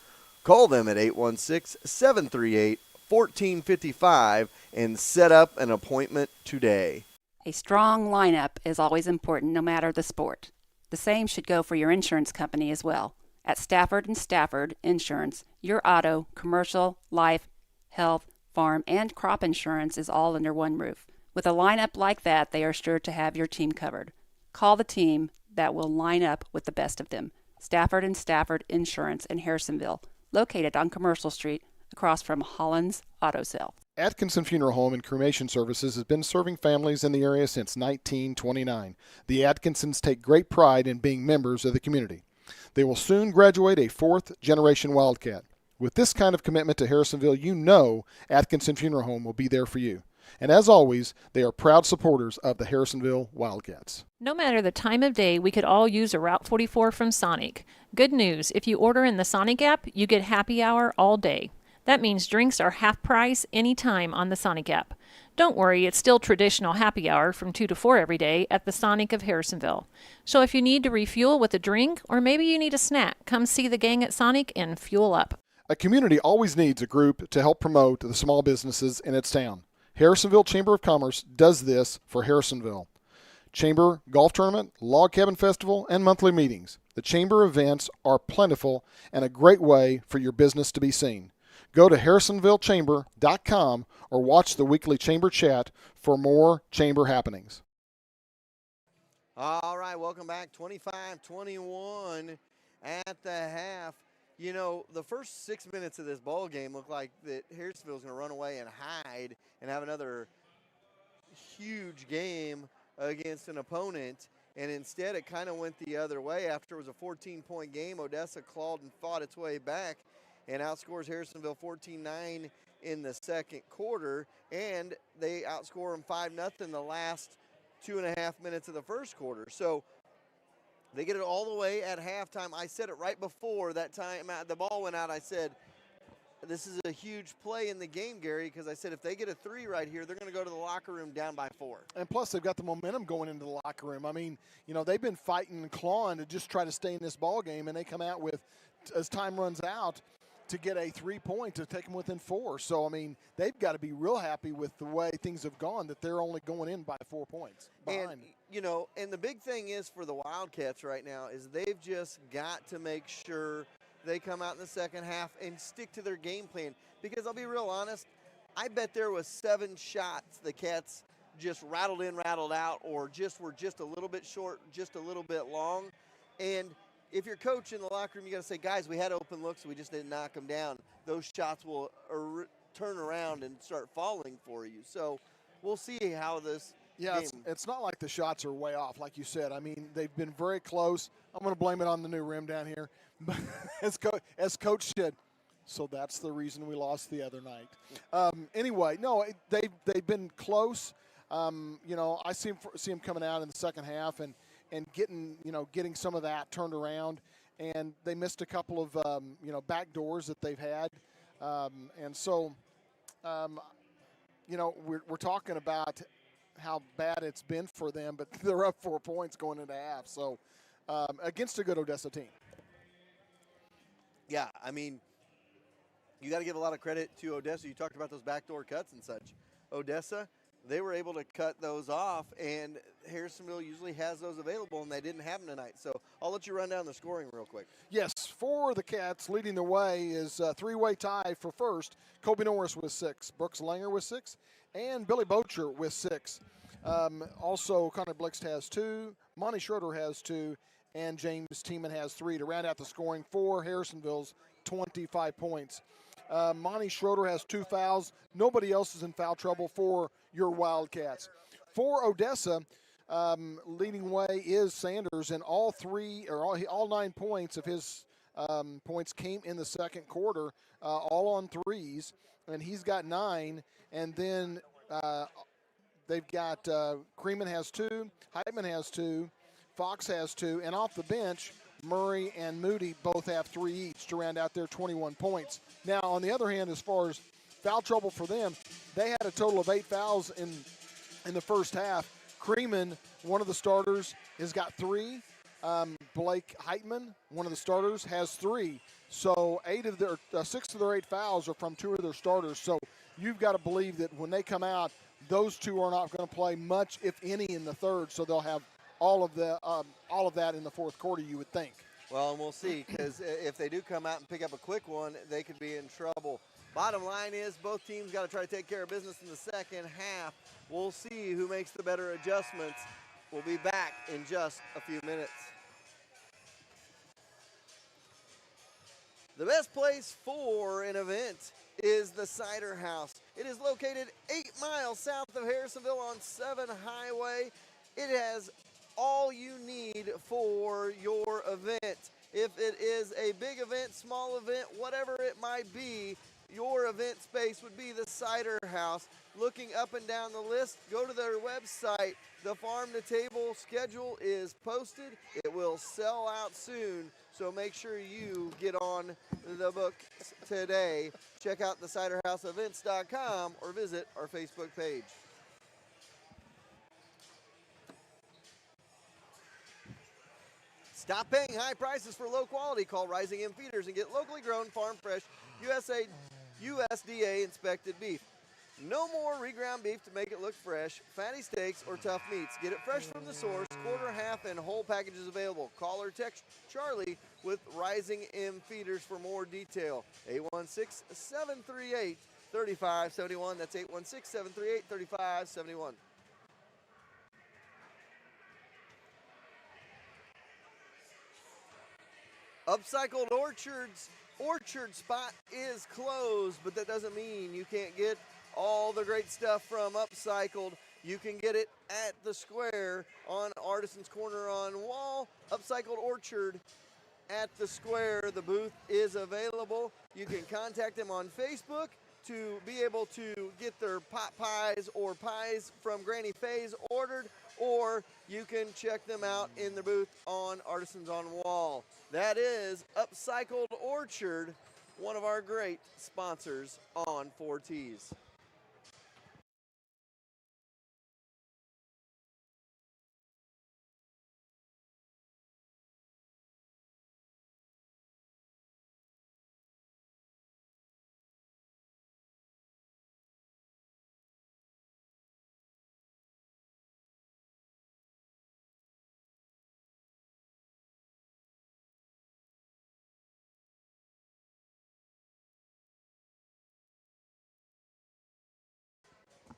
Call them at 816-738-1455 and set up an appointment today. A strong lineup is always important no matter the sport. The same should go for your insurance company as well. At Stafford & Stafford Insurance, your auto, commercial, life, health, farm, and crop insurance is all under one roof. With a lineup like that, they are sure to have your team covered. Call the team that will line up with the best of them. Stafford & Stafford Insurance in Harrisonville, located on Commercial Street, across from Holland's Auto Sale. Atkinson Funeral Home and Cremation Services has been serving families in the area since 1929. The Atkinsons take great pride in being members of the community. They will soon graduate a 4th-generation Wildcat. With this kind of commitment to Harrisonville, you know Atkinson Funeral Home will be there for you. And as always, they are proud supporters of the Harrisonville Wildcats. No matter the time of day, we could all use a Route 44 from Sonic. Good news, if you order in the Sonic app, you get happy hour all day. That means drinks are half price anytime on the Sonic app. Don't worry, it's still traditional happy hour from 2 to 4 every day at the Sonic of Harrisonville. So if you need to refuel with a drink or maybe you need a snack, come see the gang at Sonic and fuel up. A community always needs a group to help promote the small businesses in its town. Harrisonville Chamber of Commerce does this for Harrisonville. Chamber Golf Tournament, Log Cabin Festival, and monthly meetings. The Chamber events are plentiful and a great way for your business to be seen. Go to harrisonvillechamber.com or watch the weekly Chamber chat for more Chamber happenings. All right, welcome back. 25-21 at the half. You know, the first 6 minutes of this ball game looked like that Harrisonville's going to run away and hide and have another huge game against an opponent. And instead, it kind of went the other way. After it was a 14-point game, Odessa clawed and fought its way back and outscores Harrisonville 14-9 in the second quarter. And they outscore them 5-0 the last 2.5 minutes of the first quarter. So they get it all the way at halftime. I said it right before that time the ball went out. I said, this is a huge play in the game, Gary, because I said if they get a 3 right here, they're going to go to the locker room down by 4. And plus, they've got the momentum going into the locker room. I mean, you know, they've been fighting and clawing to just try to stay in this ball game, and they come out with, as time runs out, to get a 3-point to take them within 4. So, I mean, they've got to be real happy with the way things have gone, that they're only going in by 4 points behind. And, you know, and the big thing is for the Wildcats right now is they've just got to make sure they come out in the second half and stick to their game plan. Because I'll be real honest, I bet there was 7 shots the Cats just rattled in, rattled out, or just were just a little bit short, just a little bit long. And if you're coach in the locker room, you got to say, guys, we had open looks, we just didn't knock them down. Those shots will turn around and start falling for you. So we'll see how this game. It's not like the shots are way off, like you said. I mean, they've been very close. I'm going to blame it on the new rim down here. But as Coach said, so that's the reason we lost the other night. Anyway, no, they've been close. You know, I see them coming out in the second half and getting some of that turned around, and they missed a couple of back doors that they've had, and so we're talking about how bad it's been for them, but they're up 4 points going into half, so against a good Odessa team. Yeah, I mean, you got to give a lot of credit to Odessa. You talked about those backdoor cuts and such. Odessa, they were able to cut those off, and Harrisonville usually has those available, and they didn't have them tonight. So I'll let you run down the scoring real quick. Yes, for the Cats, leading the way is a 3-way tie for first. Kobe Norris with 6, Brooks Langer with 6, and Billy Bocher with 6. Also, Connor Blixt has 2, Monty Schroeder has 2, and James Tiemann has 3 to round out the scoring for Harrisonville's 25 points. Monty Schroeder has 2 fouls. Nobody else is in foul trouble for your Wildcats. For Odessa, leading way is Sanders, and all 9 points of his points came in the second quarter, all on threes, and he's got 9. And then they've got Creeman has 2, Heitman has 2, Fox has 2, and off the bench, Murray and Moody both have 3 each to round out their 21 points. Now, on the other hand, as far as foul trouble for them, they had a total of 8 fouls in the first half. Creeman, one of the starters, has got 3. Blake Heitman, one of the starters, has 3. So 6 of their 8 fouls are from 2 of their starters. So you've got to believe that when they come out, those 2 are not going to play much, if any, in the third. So they'll have all of that in the fourth quarter, you would think. Well, and we'll see, because if they do come out and pick up a quick one, they could be in trouble. Bottom line is both teams got to try to take care of business in the second half. We'll see who makes the better adjustments. We'll be back in just a few minutes. The best place for an event is the Cider House. It is located 8 miles south of Harrisonville on 7 Highway. It has all you need for your event. If it is a big event, small event, whatever it might be, your event space would be the Cider House. Looking up and down the list, go to their website. The farm to table schedule is posted. It will sell out soon, so make sure you get on the books today. Check out the ciderhouseevents.com or visit our Facebook page. Stop paying high prices for low quality. Call Rising M Feeders and get locally grown, farm fresh, USDA inspected beef. No more reground beef to make it look fresh, fatty steaks, or tough meats. Get it fresh from the source, quarter, half, and whole packages available. Call or text Charlie with Rising M Feeders for more detail. 816-738-3571. That's 816-738-3571. Upcycled Orchard's orchard spot is closed, but that doesn't mean you can't get all the great stuff from Upcycled. You can get it at the square on Artisans Corner on Wall. Upcycled Orchard at the square. The booth is available. You can contact them on Facebook to be able to get their pot pies or pies from Granny Faye's ordered, or you can check them out in the booth on Artisans on Wall. That is Upcycled Orchard, one of our great sponsors on 4Ts.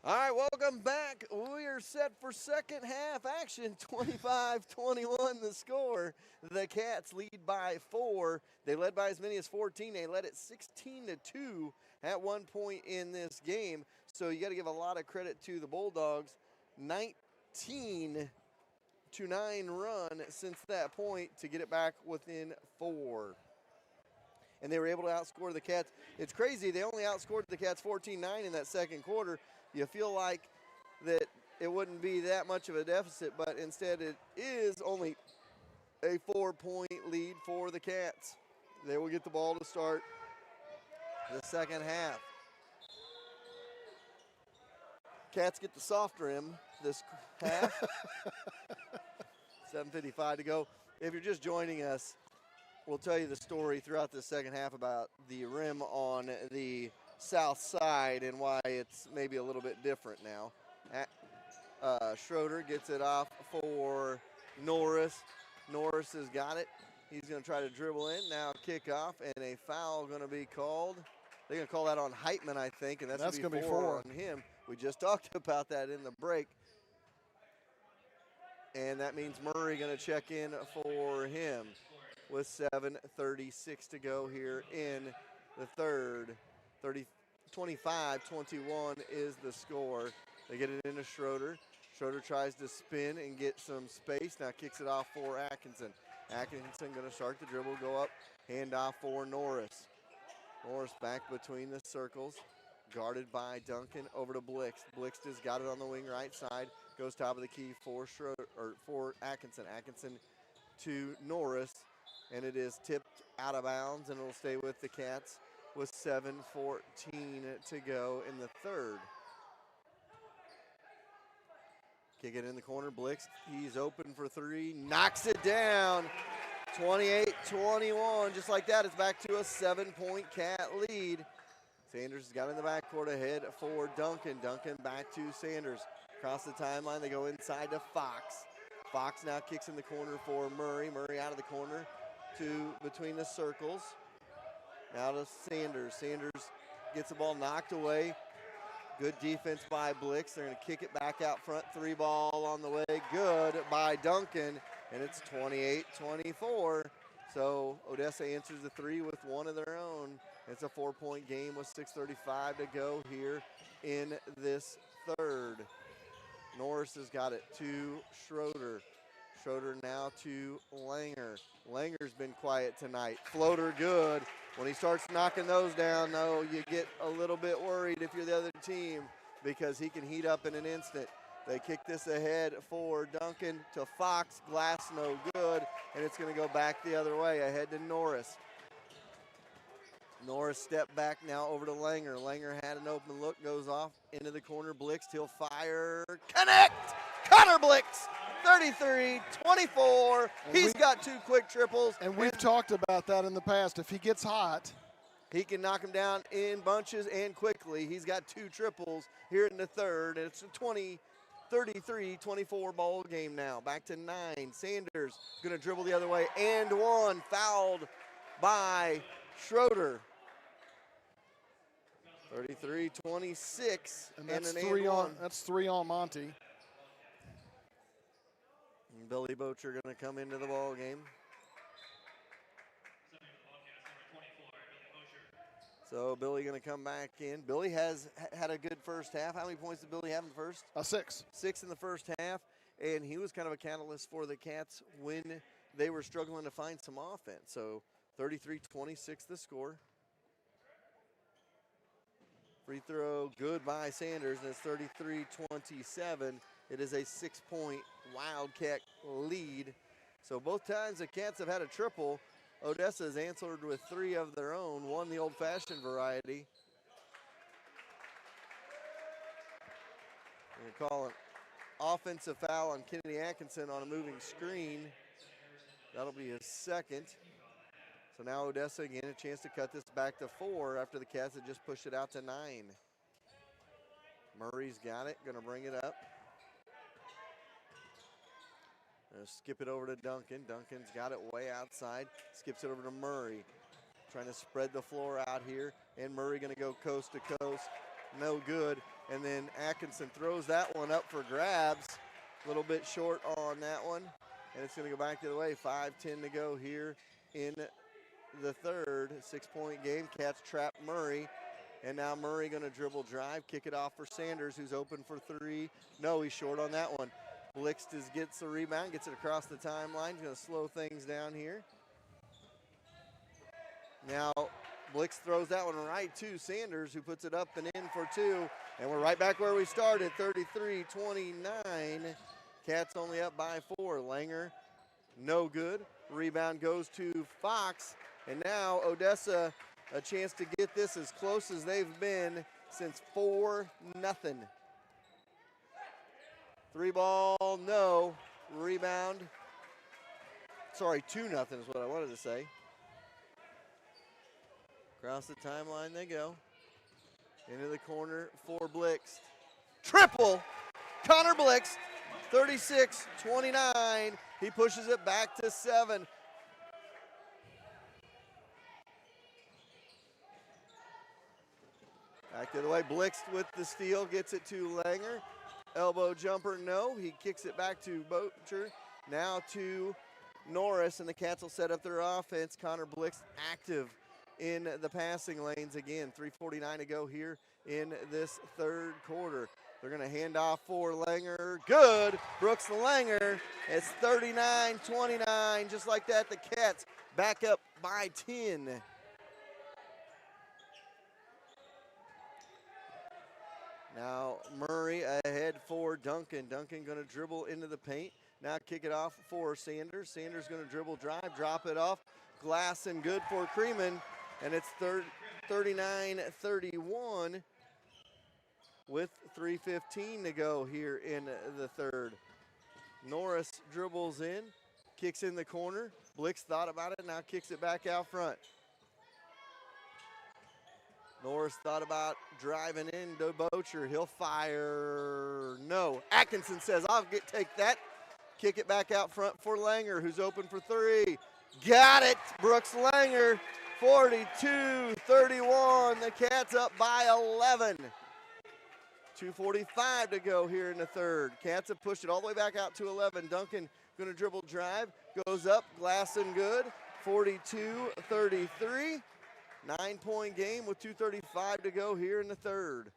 All right, welcome back. We are set for second half action. 25-21 the score. The Cats lead by 4. They led by as many as 14. They led it 16-2 at one point in this game. So you got to give a lot of credit to the Bulldogs. 19-9 run since that point to get it back within 4. And they were able to outscore the Cats. It's crazy. They only outscored the Cats 14-9 in that second quarter. You feel like that it wouldn't be that much of a deficit, but instead it is only a 4-point lead for the Cats. They will get the ball to start the second half. Cats get the soft rim this half. 7:55 to go. If you're just joining us, we'll tell you the story throughout the second half about the rim on the south side and why it's maybe a little bit different now. Schroeder gets it off for Norris. Norris has got it. He's going to try to dribble in. Now kickoff, and a foul going to be called. They're going to call that on Heitman, I think, and that's going to be 4 on him. We just talked about that in the break. And that means Murray going to check in for him with 7:36 to go here in the third. 25-21 is the score. They get it into Schroeder. Schroeder tries to spin and get some space. Now kicks it off for Atkinson. Atkinson going to start the dribble, go up, hand off for Norris. Norris back between the circles, guarded by Duncan, over to Blix. Blix has got it on the wing right side, goes top of the key for Schroeder, or for Atkinson. Atkinson to Norris, and it is tipped out of bounds, and it'll stay with the Cats with 7:14 to go in the third. Kick it in the corner, Blix, he's open for 3, knocks it down. 28-21, just like that, it's back to a 7-point Cat lead. Sanders has got in the backcourt ahead for Duncan. Duncan back to Sanders. Across the timeline, they go inside to Fox. Fox now kicks in the corner for Murray. Murray out of the corner to between the circles. Now to Sanders. Sanders gets the ball knocked away. Good defense by Blix. They're going to kick it back out front. 3 ball on the way. Good by Duncan. And it's 28-24. So Odessa answers the 3 with one of their own. It's a 4-point game with 6:35 to go here in this third. Norris has got it to Schroeder. Schroeder now to Langer. Langer's been quiet tonight. Floater good. When he starts knocking those down, though, you get a little bit worried if you're the other team because he can heat up in an instant. They kick this ahead for Duncan to Fox. Glass no good, and it's going to go back the other way, ahead to Norris. Norris step back now over to Langer. Langer had an open look, goes off into the corner. Blixt, he'll fire. Connect! Connor Blixt, 33-24. He's got 2 quick triples. And we've talked about that in the past. If he gets hot, he can knock him down in bunches and quickly. He's got 2 triples here in the third, and it's a 33-24 ball game now. Back to 9. Sanders going to dribble the other way, and one. Fouled by Schroeder. 33-26. and that's an 3 on. and That's 3 on Monty. Billy Bocher going to come into the ball game. So Billy going to come back in. Billy has had a good first half. How many points did Billy have in the first? 6. 6 in the first half, and he was kind of a catalyst for the Cats when they were struggling to find some offense. So 33-26 the score. Free throw good by Sanders, and it's 33-27. It is a 6-point Wildcat lead. So both times the Cats have had a triple. Odessa has answered with 3 of their own, one the old-fashioned variety. We're going to call an offensive foul on Kennedy Atkinson on a moving screen. That'll be his second. So now Odessa again a chance to cut this back to 4 after the Cats had just pushed it out to 9. Murray's got it, going to bring it up. Skip it over to Duncan. Duncan's got it way outside. Skips it over to Murray. Trying to spread the floor out here. And Murray going to go coast to coast. No good. And then Atkinson throws that one up for grabs. A little bit short on that one. And it's going to go back the other way. 5:10 to go here in the third. 6-point game. Cats trap Murray. And now Murray going to dribble drive. Kick it off for Sanders, who's open for 3. No, he's short on that one. Blixt gets the rebound, gets it across the timeline. He's going to slow things down here. Now, Blixt throws that one right to Sanders, who puts it up and in for 2. And we're right back where we started, 33-29. Cats only up by 4. Langer, no good. Rebound goes to Fox. And now Odessa, a chance to get this as close as they've been since 4-0. 3 ball, no. Rebound. Sorry, 2-0 is what I wanted to say. Across the timeline they go. Into the corner for Blixt. Triple! Connor Blixt, 36-29. He pushes it back to 7. Back the other way. Blixt with the steal, gets it to Langer. Elbow jumper, no. He kicks it back to Bocher. Now to Norris, and the Cats will set up their offense. Connor Blixt active in the passing lanes again. 3:49 to go here in this third quarter. They're going to hand off for Langer. Good. Brooks Langer. It's 39-29. Just like that, the Cats back up by 10. Now Murray ahead for Duncan. Duncan going to dribble into the paint. Now kick it off for Sanders. Sanders going to dribble drive, drop it off. Glass and good for Creeman. And it's 39-31 with 3:15 to go here in the third. Norris dribbles in, kicks in the corner. Blixt thought about it, now kicks it back out front. Norris thought about driving into Bocher. He'll fire. No. Atkinson says, I'll take that. Kick it back out front for Langer, who's open for 3. Got it. Brooks Langer, 42-31. The Cats up by 11. 2:45 to go here in the third. Cats have pushed it all the way back out to 11. Duncan going to dribble drive. Goes up. Glass and good. 42-33. 9-point game with 2:35 to go here in the third.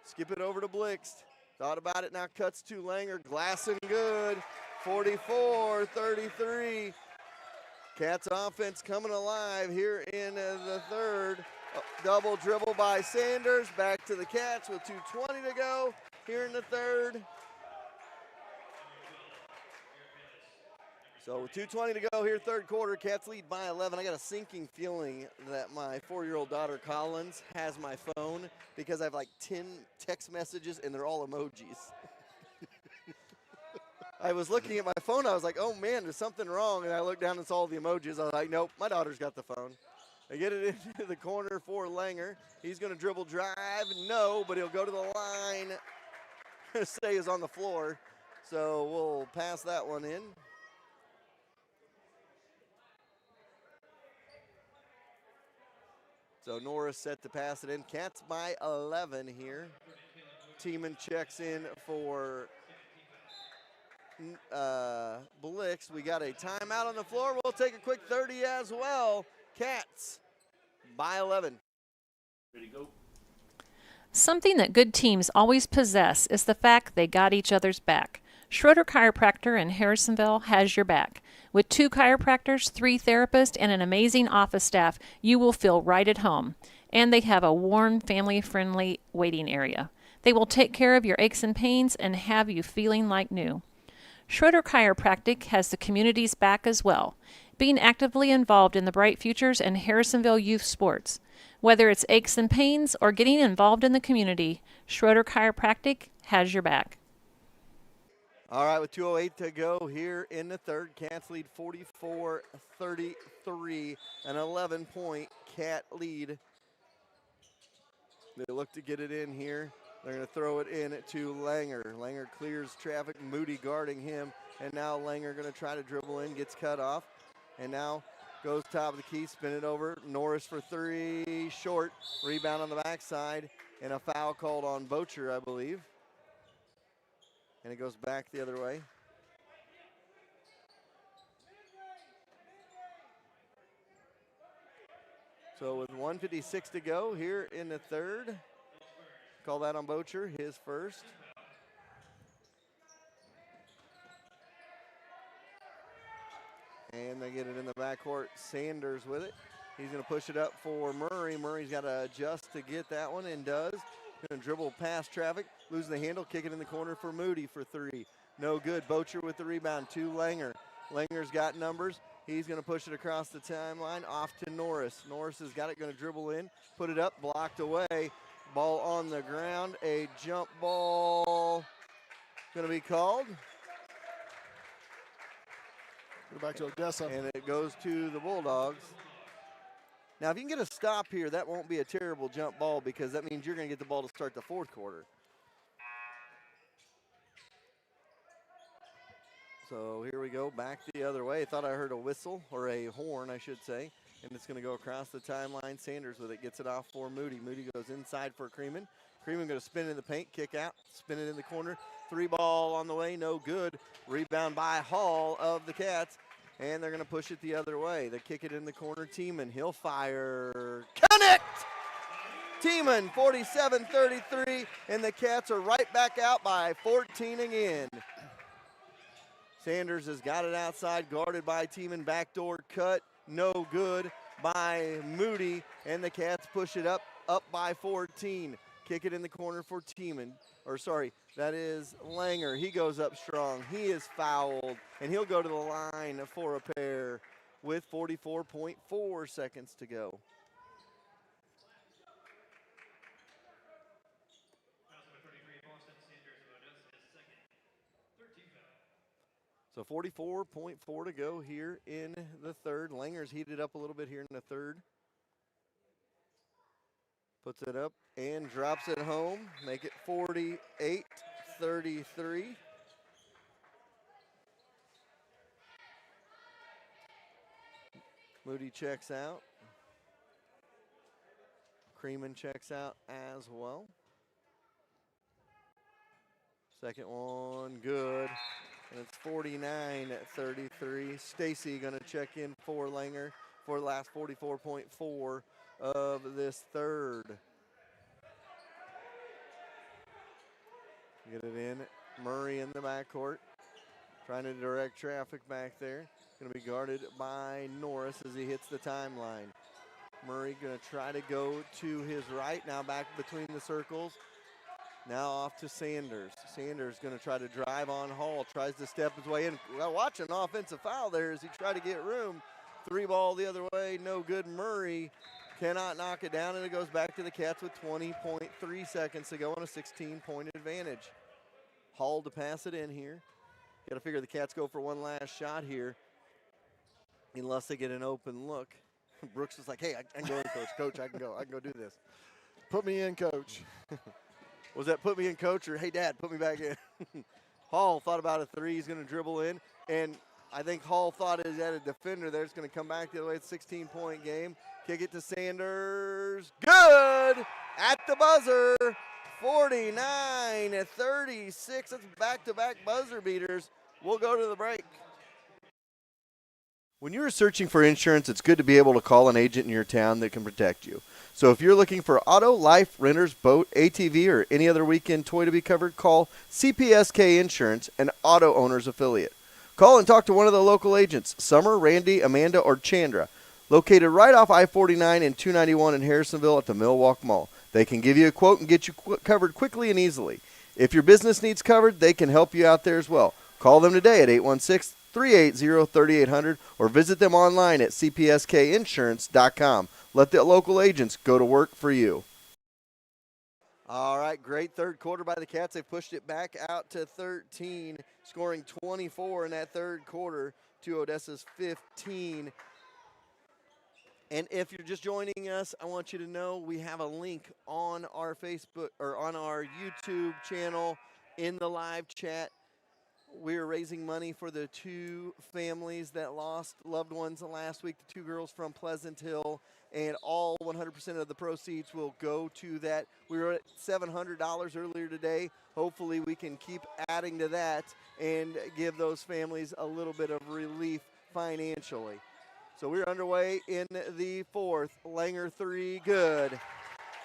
Skip it over to Blixt. Thought about it, now cuts to Langer. Glass and good. 44-33. Cats offense coming alive here in the third. Double dribble by Sanders. Back to the Cats with 2:20 to go here in the third. So with 2:20 to go here, third quarter, Cats lead by 11. I got a sinking feeling that my 4-year-old daughter, Collins, has my phone because I have like 10 text messages and they're all emojis. I was looking at my phone. I was like, oh, man, there's something wrong. And I looked down and saw all the emojis. I was like, nope, my daughter's got the phone. They get it into the corner for Langer. He's going to dribble drive. No, but he'll go to the line. Say is on the floor. So we'll pass that one in. So Norris set to pass it in. Cats by 11 here. Tiemann checks in for Blix. We got a timeout on the floor. We'll take a quick 30 as well. Cats by 11. Ready to go. Something that good teams always possess is the fact they got each other's back. Schroeder Chiropractor in Harrisonville has your back. With 2 chiropractors, 3 therapists, and an amazing office staff, you will feel right at home. And they have a warm, family-friendly waiting area. They will take care of your aches and pains and have you feeling like new. Schroeder Chiropractic has the community's back as well, being actively involved in the Bright Futures and Harrisonville youth sports. Whether it's aches and pains or getting involved in the community, Schroeder Chiropractic has your back. All right, with 2:08 to go here in the third, Cats lead 44-33, an 11-point Cat lead. They look to get it in here. They're going to throw it in to Langer. Langer clears traffic, Moody guarding him, and now Langer going to try to dribble in, gets cut off, and now goes top of the key, spin it over. Norris for 3, short, rebound on the backside, and a foul called on Bocher, I believe. And it goes back the other way. So with 1:56 to go here in the third, call that on Bocher, his first. And they get it in the backcourt. Sanders with it. He's going to push it up for Murray. Murray's got to adjust to get that one and does. Going to dribble past traffic, losing the handle, kick it in the corner for Moody for 3. No good. Bocher with the rebound to Langer. Langer's got numbers. He's going to push it across the timeline off to Norris. Norris has got it, going to dribble in, put it up, blocked away. Ball on the ground. A jump ball going to be called. Go back to Odessa. And it goes to the Bulldogs. Now, if you can get a stop here, that won't be a terrible jump ball because that means you're going to get the ball to start the fourth quarter. So here we go, back the other way. I thought I heard a whistle, or a horn, I should say. And it's going to go across the timeline. Sanders with it, gets it off for Moody. Moody goes inside for Creeman. Creeman going to spin in the paint, kick out, spin it in the corner. 3 ball on the way, no good. Rebound by Hall of the Cats. And they're going to push it the other way. They kick it in the corner. Tiemann, he'll fire. Connect! Tiemann, 47-33, and the Cats are right back out by 14 again. Sanders has got it outside, guarded by Tiemann. Backdoor cut, no good by Moody, and the Cats push it up by 14. Kick it in the corner for Tiemann. That is Langer. He goes up strong. He is fouled, and he'll go to the line for a pair with 44.4 seconds to go. So 44.4 to go here in the third. Langer's heated up a little bit here in the third. Puts it up and drops it home. Make it 48-33. Moody checks out. Creeman checks out as well. Second one, good. And it's 49-33. Stacy going to check in for Langer for the last 44.4 of this third. Get it in. Murray in the backcourt. trying to direct traffic back there. Going to be guarded by Norris as he hits the timeline. Murray going to try to go to his right, now back between the circles. Now off to Sanders. Sanders going to try to drive on Hall, tries to step his way in. Well, watch an offensive foul there as he tried to get room. 3 ball the other way, no good. Murray cannot knock it down, and it goes back to the Cats with 20.3 seconds to go on a 16-point advantage. Hall to pass it in here. Got to figure the Cats go for one last shot here unless they get an open look. Brooks is like, hey, I can go in, Coach. Coach, I can go do this. Put me in, Coach. Was that put me in, Coach, or hey, Dad, put me back in? Hall thought about a 3. He's going to dribble in, and I think Hall thought he had a defender there. It's going to come back the other way. It's a 16-point game. Kick it to Sanders. Good at the buzzer. 49-36. That's back-to-back buzzer beaters. We'll go to the break. When you're searching for insurance, it's good to be able to call an agent in your town that can protect you. So if you're looking for auto, life, renters, boat, ATV, or any other weekend toy to be covered, call CPSK Insurance, an auto owner's affiliate. Call and talk to one of the local agents, Summer, Randy, Amanda, or Chandra, located right off I-49 and 291 in Harrisonville at the Millwalk Mall. They can give you a quote and get you covered quickly and easily. If your business needs covered, they can help you out there as well. Call them today at 816-380-3800 or visit them online at cpskinsurance.com. Let the local agents go to work for you. All right, great third quarter by the Cats. They've pushed it back out to 13, scoring 24 in that third quarter to Odessa's 15. And if you're just joining us, I want you to know we have a link on our Facebook or on our YouTube channel in the live chat. We are raising money for the 2 families that lost loved ones last week, the 2 girls from Pleasant Hill, and all 100% of the proceeds will go to that. We were at $700 earlier today. Hopefully we can keep adding to that and give those families a little bit of relief financially. So we're underway in the fourth. Langer 3, good.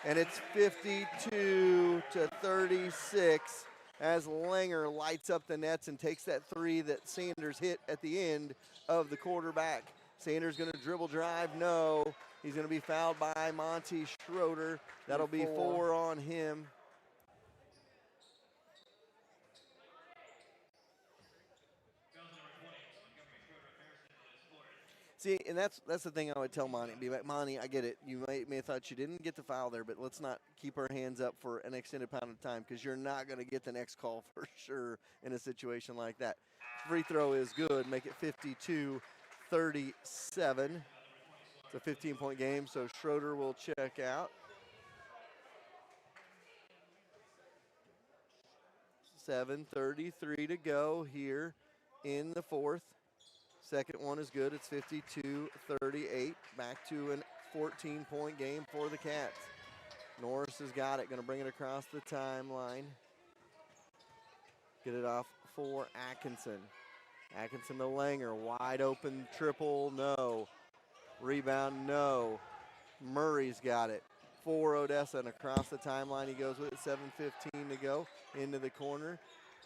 And it's 52-36 as Langer lights up the nets and takes that 3 that Sanders hit at the end of the quarterback. Sanders going to dribble drive, no. He's going to be fouled by Monty Schroeder. That'll be 4 on him. See, and that's the thing I would tell Monty. Be like, Monty, I get it. You may have thought you didn't get the foul there, but let's not keep our hands up for an extended amount of time because you're not going to get the next call for sure in a situation like that. Free throw is good. Make it 52-37. It's a 15-point game, so Schroeder will check out. 7:33 to go here in the fourth. Second one is good. It's 52-38. Back to a 14-point game for the Cats. Norris has got it. Going to bring it across the timeline. Get it off for Atkinson. Atkinson to Langer. Wide open triple, no. Rebound, no. Murray's got it for Odessa, and across the timeline he goes with it. 7:15 to go into the corner.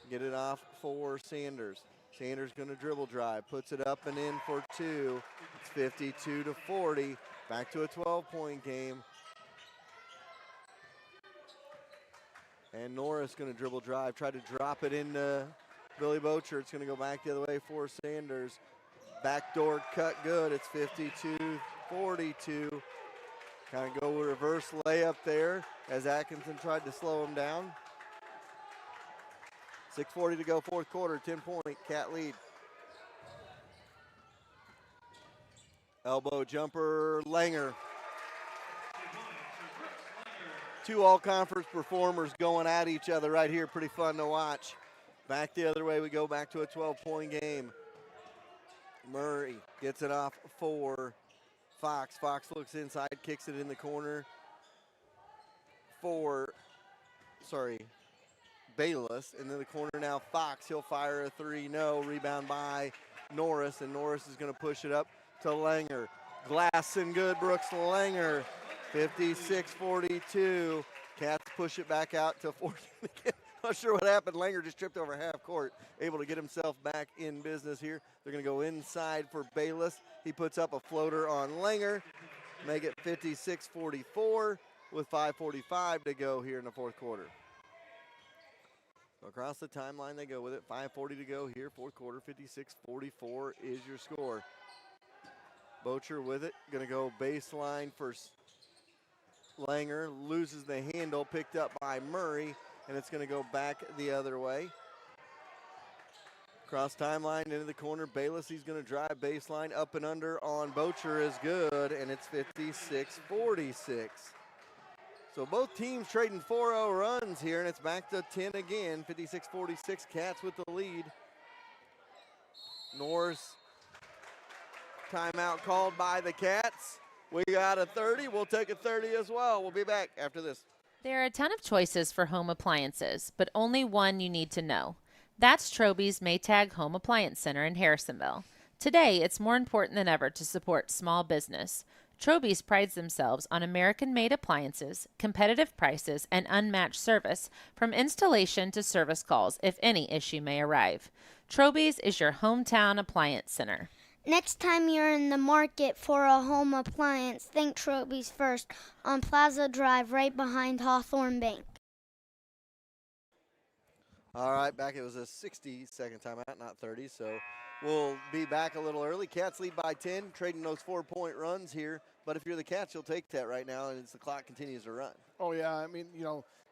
Get it off for Sanders. Sanders going to dribble drive, puts it up and in for 2. It's 52-40. Back to a 12-point game. And Norris going to dribble drive, try to drop it into Billy Bocher. It's going to go back the other way for Sanders. Backdoor cut good. It's 52-42. Kind of go reverse layup there as Atkinson tried to slow him down. 6:40 to go, fourth quarter, 10-point Cat lead. Elbow jumper, Langer. 2 all-conference performers going at each other right here. Pretty fun to watch. Back the other way we go, back to a 12-point game. Murray gets it off for Fox. Fox looks inside, kicks it in the corner for, Bayless. And in the corner now, Fox. He'll fire a 3, no. Rebound by Norris, and Norris is going to push it up to Langer. Glass and good, Brooks Langer. 56-42. Cats push it back out to 14 again. Not sure what happened. Langer just tripped over half court, able to get himself back in business here. They're going to go inside for Bayless. He puts up a floater on Langer, make it 56-44 with 5:45 to go here in the fourth quarter. So across the timeline they go with it. 5:40 to go here, fourth quarter. 56-44 is your score. Bocher with it, going to go baseline for Langer, loses the handle, picked up by Murray, and it's going to go back the other way. Cross timeline into the corner. Bayless, he's going to drive baseline. Up and under on Bocher is good, and it's 56-46. So both teams trading 4-0 runs here, and it's back to 10 again. 56-46, Cats with the lead. Norris, timeout called by the Cats. We got a 30. We'll take a 30 as well. We'll be back after this. There are a ton of choices for home appliances, but only one you need to know. That's Troby's Maytag Home Appliance Center in Harrisonville. Today, it's more important than ever to support small business. Troby's prides themselves on American-made appliances, competitive prices, and unmatched service from installation to service calls if any issue may arrive. Troby's is your hometown appliance center. Next time you're in the market for a home appliance, think Troby's first on Plaza Drive right behind Hawthorne Bank. All right, back. It was a 60-second timeout, not 30, so we'll be back a little early. Cats lead by 10, trading those 4-point runs here. But if you're the Cats, you'll take that right now, and as the clock continues to run. Oh, yeah. I mean,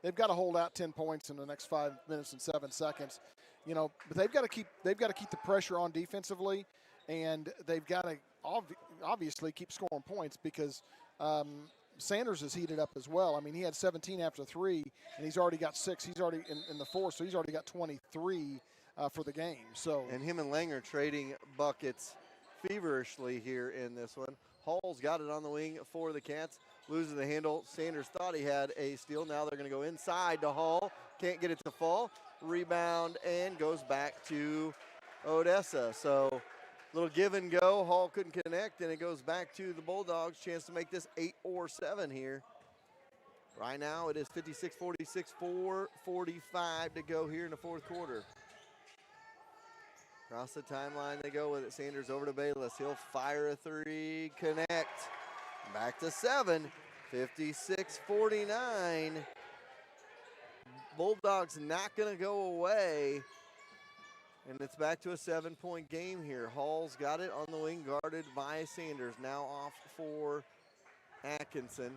they've got to hold out 10 points in the next 5 minutes and 7 seconds. But they've got to keep the pressure on defensively, and they've got to obviously keep scoring points because Sanders is heated up as well. I mean, he had 17 after 3, and he's already got 6. He's already in the 4th, so he's already got 23 for the game. So, and him and Langer trading buckets feverishly here in this one. Hall's got it on the wing for the Cats. Loses the handle. Sanders thought he had a steal. Now they're going to go inside to Hall. Can't get it to fall. Rebound and goes back to Odessa. So little give and go. Hall couldn't connect, and it goes back to the Bulldogs. Chance to make this 8 or 7 here. Right now it is 56-46, 4:45 to go here in the fourth quarter. Across the timeline they go with it. Sanders over to Bayless. He'll fire a 3, connect. Back to 7, 56-49. Bulldogs not going to go away. And it's back to a 7-point game here. Hall's got it on the wing, guarded by Sanders. Now off for Atkinson.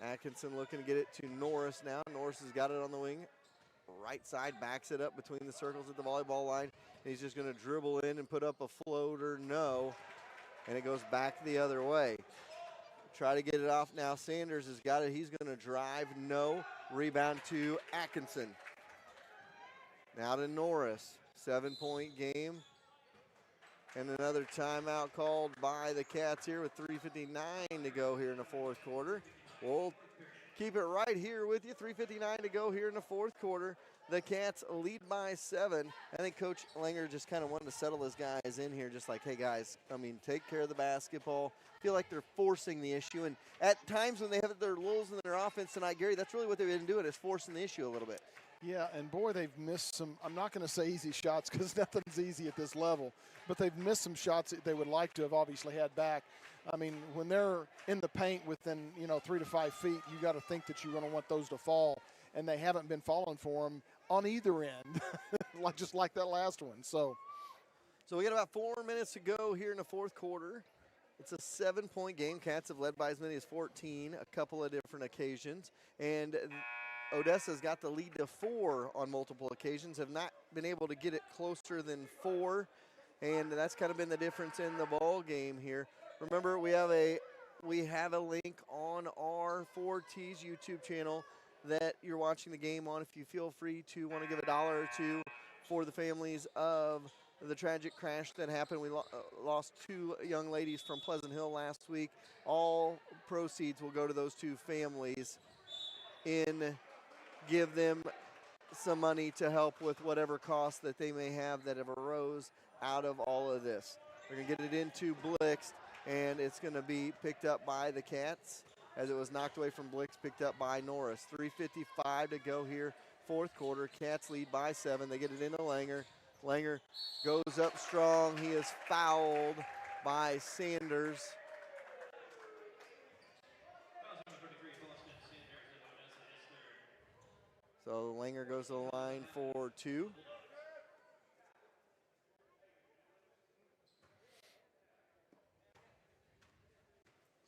Atkinson looking to get it to Norris now. Norris has got it on the wing. Right side, backs it up between the circles at the volleyball line. He's just going to dribble in and put up a floater. No. And it goes back the other way. Try to get it off now. Sanders has got it. He's going to drive. No. Rebound to Atkinson. Now to Norris. 7-point game. And another timeout called by the Cats here with 3:59 to go here in the fourth quarter. We'll keep it right here with you. 3:59 to go here in the fourth quarter. The Cats lead by 7. I think Coach Langer just kind of wanted to settle his guys in here, just like, hey, guys, take care of the basketball. Feel like they're forcing the issue. And at times when they have their lulls in their offense tonight, Gary, that's really what they've been doing, is forcing the issue a little bit. Yeah, and boy, they've missed some, I'm not going to say easy shots because nothing's easy at this level, but they've missed some shots that they would like to have obviously had back. I mean, when they're in the paint within, 3 to 5 feet, you got to think that you're going to want those to fall, and they haven't been falling for them on either end, just like that last one. So we got about 4 minutes to go here in the fourth quarter. It's a 7-point game. Cats have led by as many as 14 a couple of different occasions, and Odessa's got the lead to 4 on multiple occasions, have not been able to get it closer than 4, and that's kind of been the difference in the ball game here. Remember, we have a link on our 4T's YouTube channel that you're watching the game on. If you feel free to want to give $1 or $2 for the families of the tragic crash that happened. We lost 2 young ladies from Pleasant Hill last week. All proceeds will go to those 2 families and give them some money to help with whatever costs that they may have that have arose out of all of this. We're going to get it into Blix, and it's going to be picked up by the Cats as it was knocked away from Blix, picked up by Norris. 3:55 to go here, fourth quarter. Cats lead by 7. They get it into Langer. Langer goes up strong. He is fouled by Sanders. So Langer goes to the line for 2.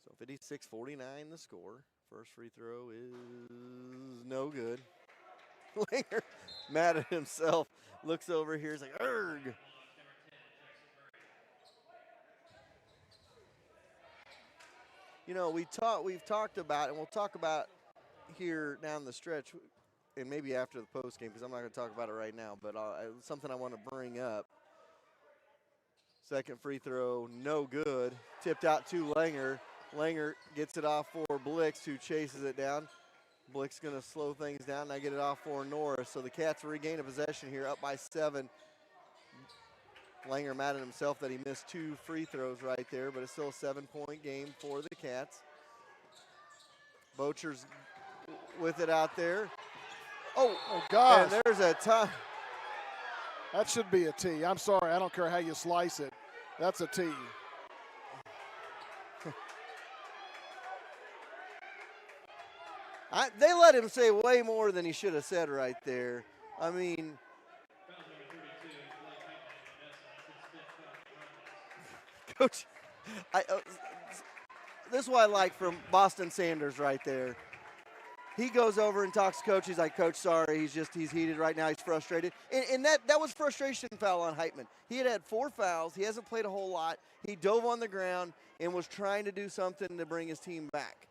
So 56-49 the score. First free throw is no good. Langer, mad at himself, looks over here. He's like, "Erg." You know, we've talked about, and we'll talk about here down the stretch, and maybe after the post game, because I'm not going to talk about it right now. But something I want to bring up. Second free throw, no good. Tipped out to Langer. Langer gets it off for Blix, who chases it down. Blix going to slow things down, and I get it off for Norris. So the Cats regain a possession here, up by 7. Langer mad at himself that he missed 2 free throws right there, but it's still a 7-point game for the Cats. Bocher's with it out there. Oh gosh. And there's a tie. That should be a T. I'm sorry. I don't care how you slice it. That's a T. They let him say way more than he should have said right there. I mean, Coach, this is what I like from Boston Sanders right there. He goes over and talks to Coach. He's like, "Coach, sorry, he's heated right now. He's frustrated." And that was frustration foul on Heitman. He had 4 fouls. He hasn't played a whole lot. He dove on the ground and was trying to do something to bring his team back.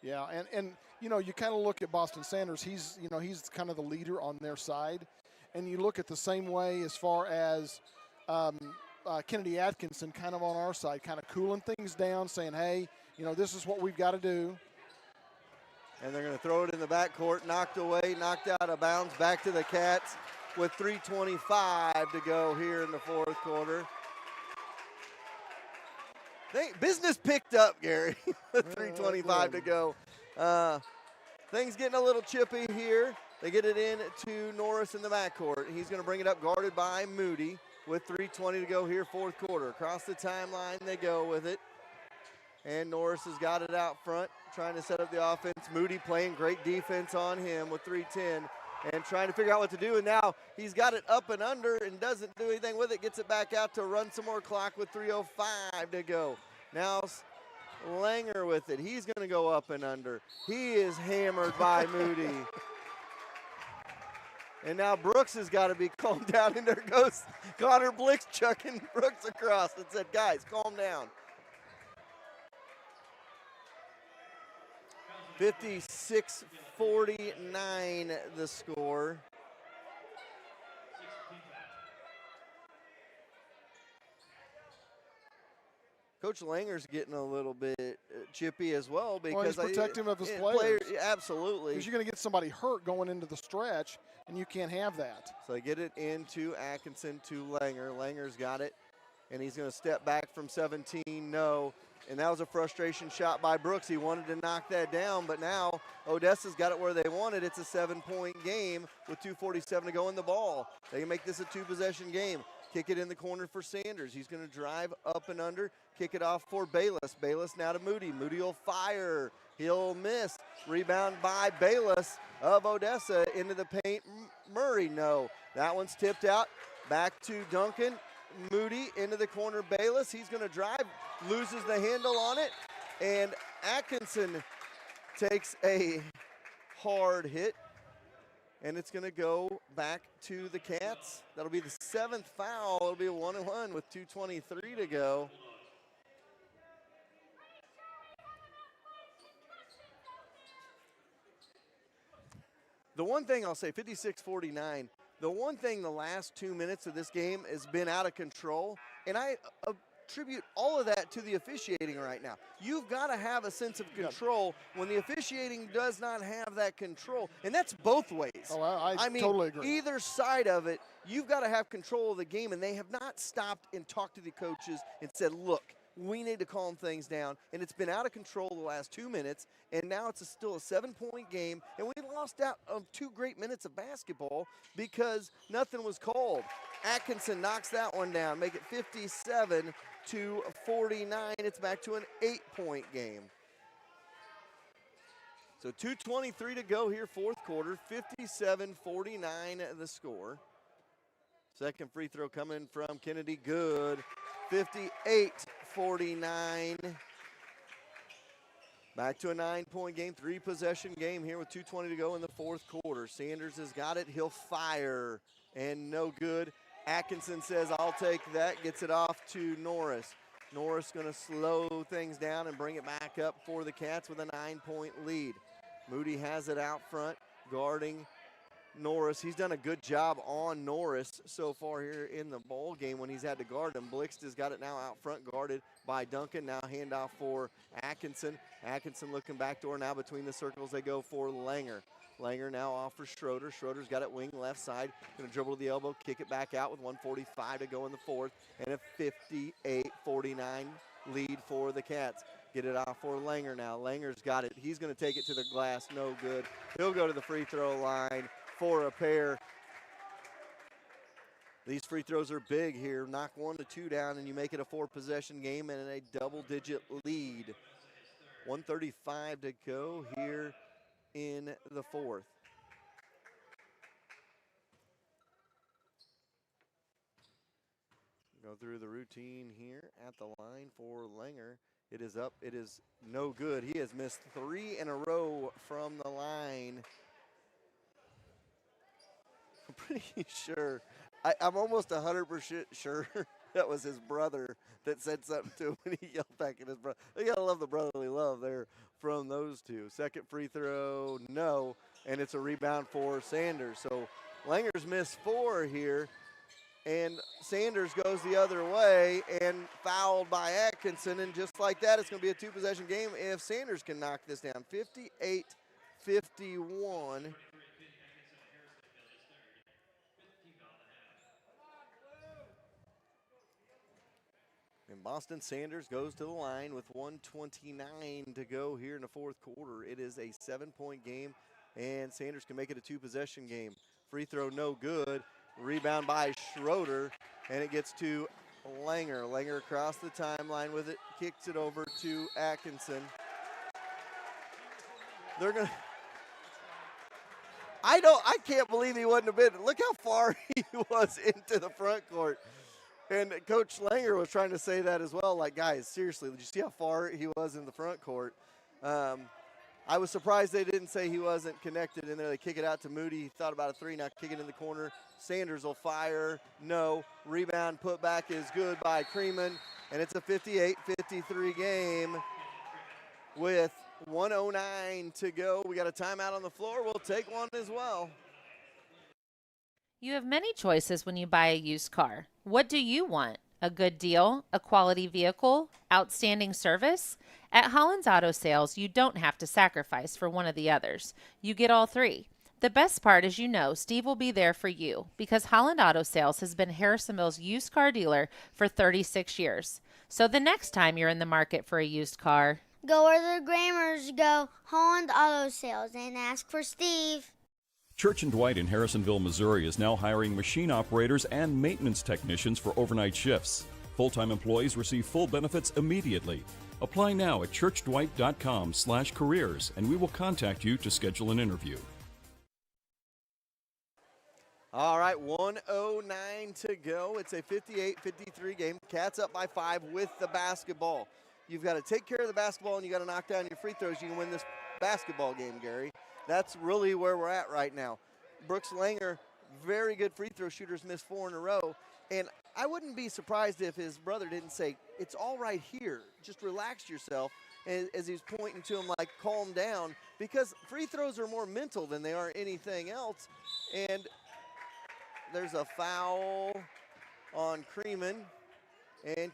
Yeah, and you know, you kind of look at Boston Sanders. He's kind of the leader on their side, and you look at the same way as far as Kennedy Atkinson, kind of on our side, kind of cooling things down, saying, "Hey, you know, this is what we've got to do." And they're going to throw it in the backcourt, knocked away, knocked out of bounds, back to the Cats with 3:25 to go here in the fourth quarter. Business picked up, Gary, with 3:25 to go. Things getting a little chippy here. They get it in to Norris in the backcourt. He's going to bring it up, guarded by Moody, with 3:20 to go here, fourth quarter. Across the timeline, they go with it. And Norris has got it out front, trying to set up the offense. Moody playing great defense on him with 3:10 and trying to figure out what to do. And now he's got it up and under and doesn't do anything with it. Gets it back out to run some more clock with 3:05 to go. Now Langer with it. He's going to go up and under. He is hammered by Moody. And now Brooks has got to be calmed down. And there goes Connor Blix chucking Brooks across and said, "Guys, calm down." 56-49 the score. Coach Langer's getting a little bit chippy as well because he's protective of his players. Absolutely. Because you're going to get somebody hurt going into the stretch, and you can't have that. So they get it into Atkinson to Langer. Langer's got it, and he's going to step back from 17. No. And that was a frustration shot by Brooks. He wanted to knock that down, but now Odessa's got it where they want it. It's a 7-point game with 2:47 to go in the ball. They can make this a 2-possession game. Kick it in the corner for Sanders. He's going to drive up and under, kick it off for Bayless. Bayless now to Moody. Moody will fire. He'll miss. Rebound by Bayless of Odessa into the paint. Murray, no. That one's tipped out. Back to Duncan. Moody into the corner. Bayless, he's going to drive, loses the handle on it, and Atkinson takes a hard hit, and it's going to go back to the Cats. That'll be the 7th foul. It'll be a 1-1 with 2:23 to go. The one thing I'll say, 56-49, the one thing the last 2 minutes of this game has been out of control, and I attribute all of that to the officiating right now. You've got to have a sense of control when the officiating does not have that control, and that's both ways. Oh, I mean, totally agree. Either side of it, you've got to have control of the game, and they have not stopped and talked to the coaches and said, "Look, we need to calm things down. And it's been out of control the last 2 minutes, and now it's still a 7-point game, and we lost out on 2 great minutes of basketball because nothing was called. Atkinson knocks that one down, make it 57-49. It's back to an 8-point game. So 2:23 to go here, fourth quarter, 57-49 the score. Second free throw coming from Kennedy, good, 58-49. Back to a 9-point game, 3-possession game here with 2:20 to go in the fourth quarter. Sanders has got it, he'll fire, and no good. Atkinson says, I'll take that, gets it off to Norris. Norris going to slow things down and bring it back up for the Cats with a 9-point lead. Moody has it out front, guarding Norris. He's done a good job on Norris so far here in the ball game when he's had to guard him. Blixt has got it now out front, guarded by Duncan. Now handoff for Atkinson. Atkinson looking backdoor now between the circles. They go for Langer. Langer now off for Schroeder. Schroeder's got it wing left side. Going to dribble to the elbow, kick it back out with 1:45 to go in the fourth, and a 58-49 lead for the Cats. Get it off for Langer now. Langer's got it. He's going to take it to the glass. No good. He'll go to the free throw line for a pair. These free throws are big here. Knock 1 to 2 down, and you make it a 4-possession game and a double-digit lead. 1:35 to go here in the fourth. Go through the routine here at the line for Langer. It is up. It is no good. He has missed 3 in a row from the line. I'm pretty sure. I'm almost 100% sure that was his brother that said something to him when he yelled back at his brother. You gotta love the brotherly love there from those two. Second free throw, no, and it's a rebound for Sanders. So Langer's missed 4 here, and Sanders goes the other way and fouled by Atkinson, and just like that, it's going to be a 2-possession game if Sanders can knock this down. 58-51. And Boston Sanders goes to the line with 1:29 to go here in the fourth quarter. It is a 7-point game, and Sanders can make it a 2-possession game. Free throw no good. Rebound by Schroeder, and it gets to Langer. Langer across the timeline with it, kicks it over to Atkinson. They're going to... I can't believe he wouldn't have been. Look how far he was into the front court. And Coach Langer was trying to say that as well. Like, guys, seriously, did you see how far he was in the front court? I was surprised they didn't say he wasn't connected in there. They kick it out to Moody. He thought about a 3, now kick it in the corner. Sanders will fire. No. Rebound put back is good by Creeman. And it's a 58-53 game with 1:09 to go. We got a timeout on the floor. We'll take one as well. You have many choices when you buy a used car. What do you want? A good deal? A quality vehicle? Outstanding service? At Holland's Auto Sales, you don't have to sacrifice for one of the others. You get all 3. The best part is Steve will be there for you because Holland Auto Sales has been Harrisonville's used car dealer for 36 years. So the next time you're in the market for a used car, go where the Grammars go, Holland Auto Sales, and ask for Steve. Church & Dwight in Harrisonville, Missouri is now hiring machine operators and maintenance technicians for overnight shifts. Full-time employees receive full benefits immediately. Apply now at churchdwight.com/careers and we will contact you to schedule an interview. All right, 1:09 to go. It's a 58-53 game. Cats up by 5 with the basketball. You've got to take care of the basketball and you got to knock down your free throws. You can win this basketball game, Gary. That's really where we're at right now. Brooks Langer, very good free throw shooters, missed 4 in a row. And I wouldn't be surprised if his brother didn't say, it's all right here. Just relax yourself. As he's pointing to him like, calm down. Because free throws are more mental than they are anything else. And there's a foul on Creeman. And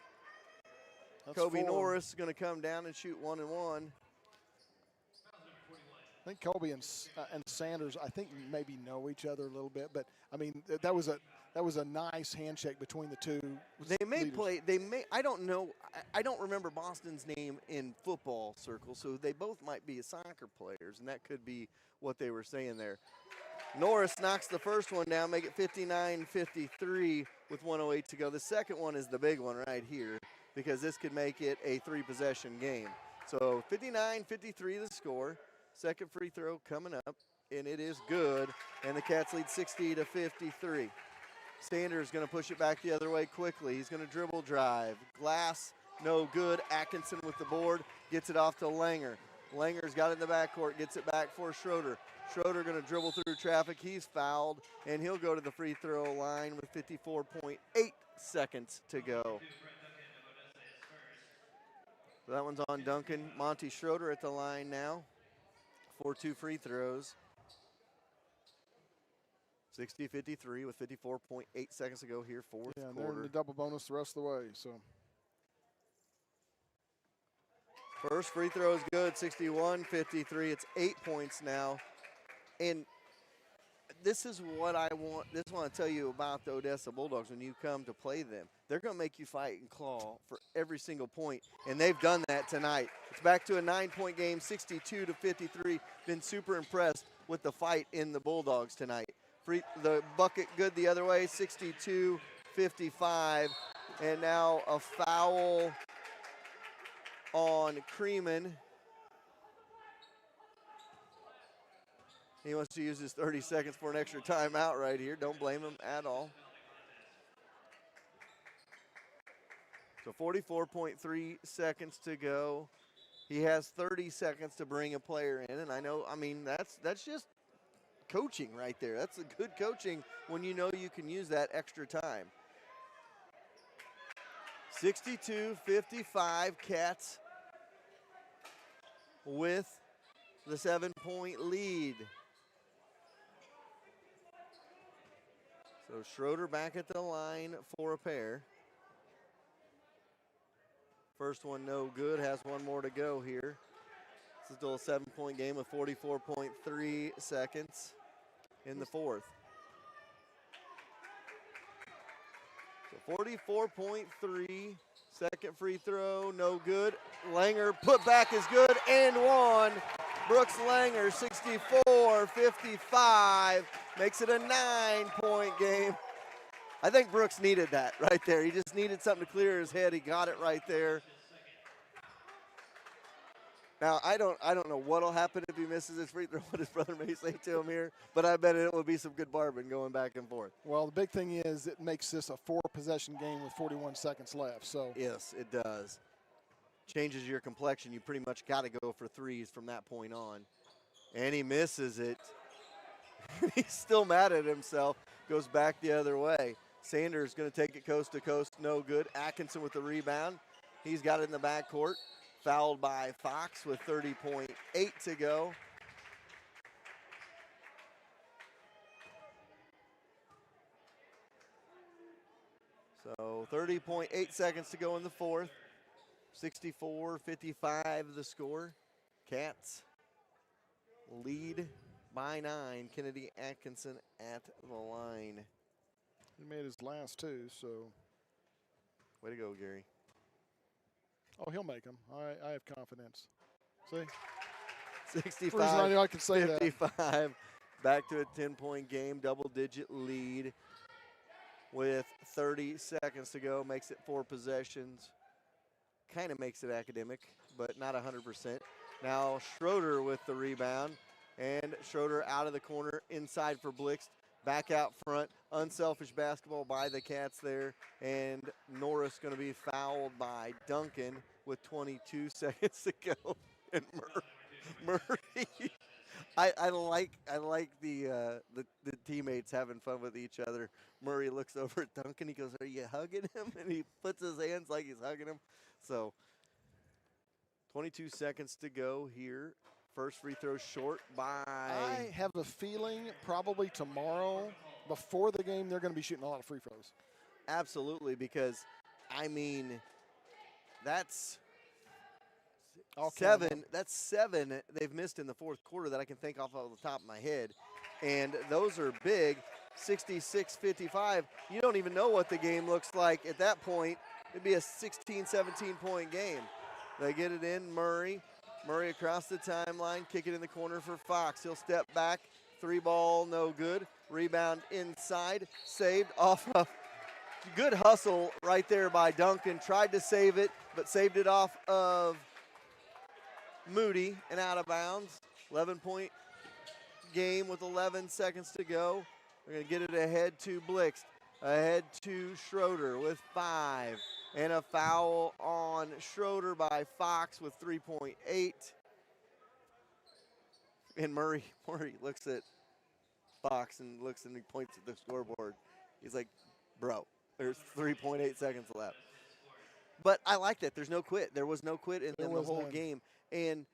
Kobe Norris is going to come down and shoot 1 and 1. I think Colby and Sanders, I think maybe know each other a little bit, but I mean that was a nice handshake between the two. They may leaders. play. They may. I don't know. I don't remember Boston's name in football circles, so they both might be soccer players, and that could be what they were saying there. Norris knocks the first one down, make it 59-53 with 1:08 to go. The second one is the big one right here because this could make it a 3-possession game. So 59-53 the score. Second free throw coming up, and it is good. And the Cats lead 60-53. Sanders going to push it back the other way quickly. He's going to dribble drive. Glass, no good. Atkinson with the board, gets it off to Langer. Langer's got it in the backcourt, gets it back for Schroeder. Schroeder going to dribble through traffic. He's fouled, and he'll go to the free throw line with 54.8 seconds to go. So that one's on Duncan. Monty Schroeder at the line now for 2 free throws. 60-53 with 54.8 seconds to go here, fourth quarter. They're in the double bonus the rest of the way. So first free throw is good, 61-53. It's 8 points now. And this is what I want. This is what I tell you about the Odessa Bulldogs when you come to play them. They're going to make you fight and claw for every single point, and they've done that tonight. It's back to a 9-point game, 62-53. Been super impressed with the fight in the Bulldogs tonight. The bucket good the other way, 62-55. And now a foul on Creeman. He wants to use his 30 seconds for an extra timeout right here. Don't blame him at all. So 44.3 seconds to go. He has 30 seconds to bring a player in, and I mean, that's just coaching right there. That's a good coaching when you know you can use that extra time. 62-55, Cats with the 7-point lead. So Schroeder back at the line for a pair. First one no good, has one more to go here. This is still a 7-point game with 44.3 seconds in the fourth. So 44.3, second free throw, no good. Langer put back is good and one. Brooks Langer, 64-55, makes it a 9-point game. I think Brooks needed that right there. He just needed something to clear his head. He got it right there. Now, I don't know what'll happen if he misses his free throw, what his brother may say to him here, but I bet it will be some good barbing going back and forth. Well, the big thing is it makes this a 4-possession game with 41 seconds left. So yes, it does. Changes your complexion. You pretty much got to go for threes from that point on. And he misses it. He's still mad at himself. Goes back the other way. Sanders going to take it coast to coast. No good. Atkinson with the rebound. He's got it in the backcourt. Fouled by Fox with 30.8 to go. So 30.8 seconds to go in the fourth. 64-55 the score. Cats lead by 9. Kennedy Atkinson at the line. He made his last two, so. Way to go, Gary. Oh, he'll make them. I have confidence. See? 65, I can say 55. That. Back to a 10-point game, double-digit lead with 30 seconds to go. Makes it 4 possessions. Kind of makes it academic, but not 100%. Now Schroeder with the rebound, and Schroeder out of the corner, inside for Blixt. Back out front, unselfish basketball by the Cats there, and Norris going to be fouled by Duncan with 22 seconds to go. And Murray, I like the teammates having fun with each other. Murray looks over at Duncan. He goes, "Are you hugging him?" And he puts his hands like he's hugging him. So 22 seconds to go here. First free throw short by. I have a feeling probably tomorrow before the game they're going to be shooting a lot of free throws. Absolutely, because I mean that's That's 7 they've missed in the fourth quarter that I can think off of the top of my head. And those are big. 66-55. You don't even know what the game looks like at that point. It'd be a 16, 17-point game. They get it in, Murray. Murray across the timeline, kick it in the corner for Fox. He'll step back, 3-ball, no good. Rebound inside, saved off of good hustle right there by Duncan. Tried to save it, but saved it off of Moody and out of bounds. 11-point game with 11 seconds to go. We're going to get it ahead to Blixt, ahead to Schroeder with 5. And a foul on Schroeder by Fox with 3.8. And Murray looks at Fox and looks and he points at the scoreboard. He's like, bro, there's 3.8 seconds left. But I like that. There's no quit. There was no quit in the whole game. And,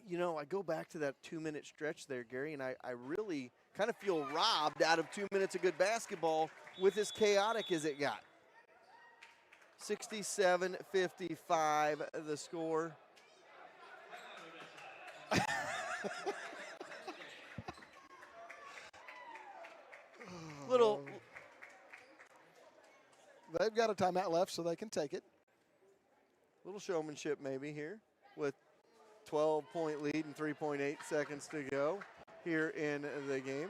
you know, I go back to that 2-minute stretch there, Gary, and I really kind of feel robbed out of 2 minutes of good basketball with as chaotic as it got. 67-55 the score. They've got a timeout left, so they can take it. Little showmanship maybe here with 12-point lead and 3.8 seconds to go here in the game.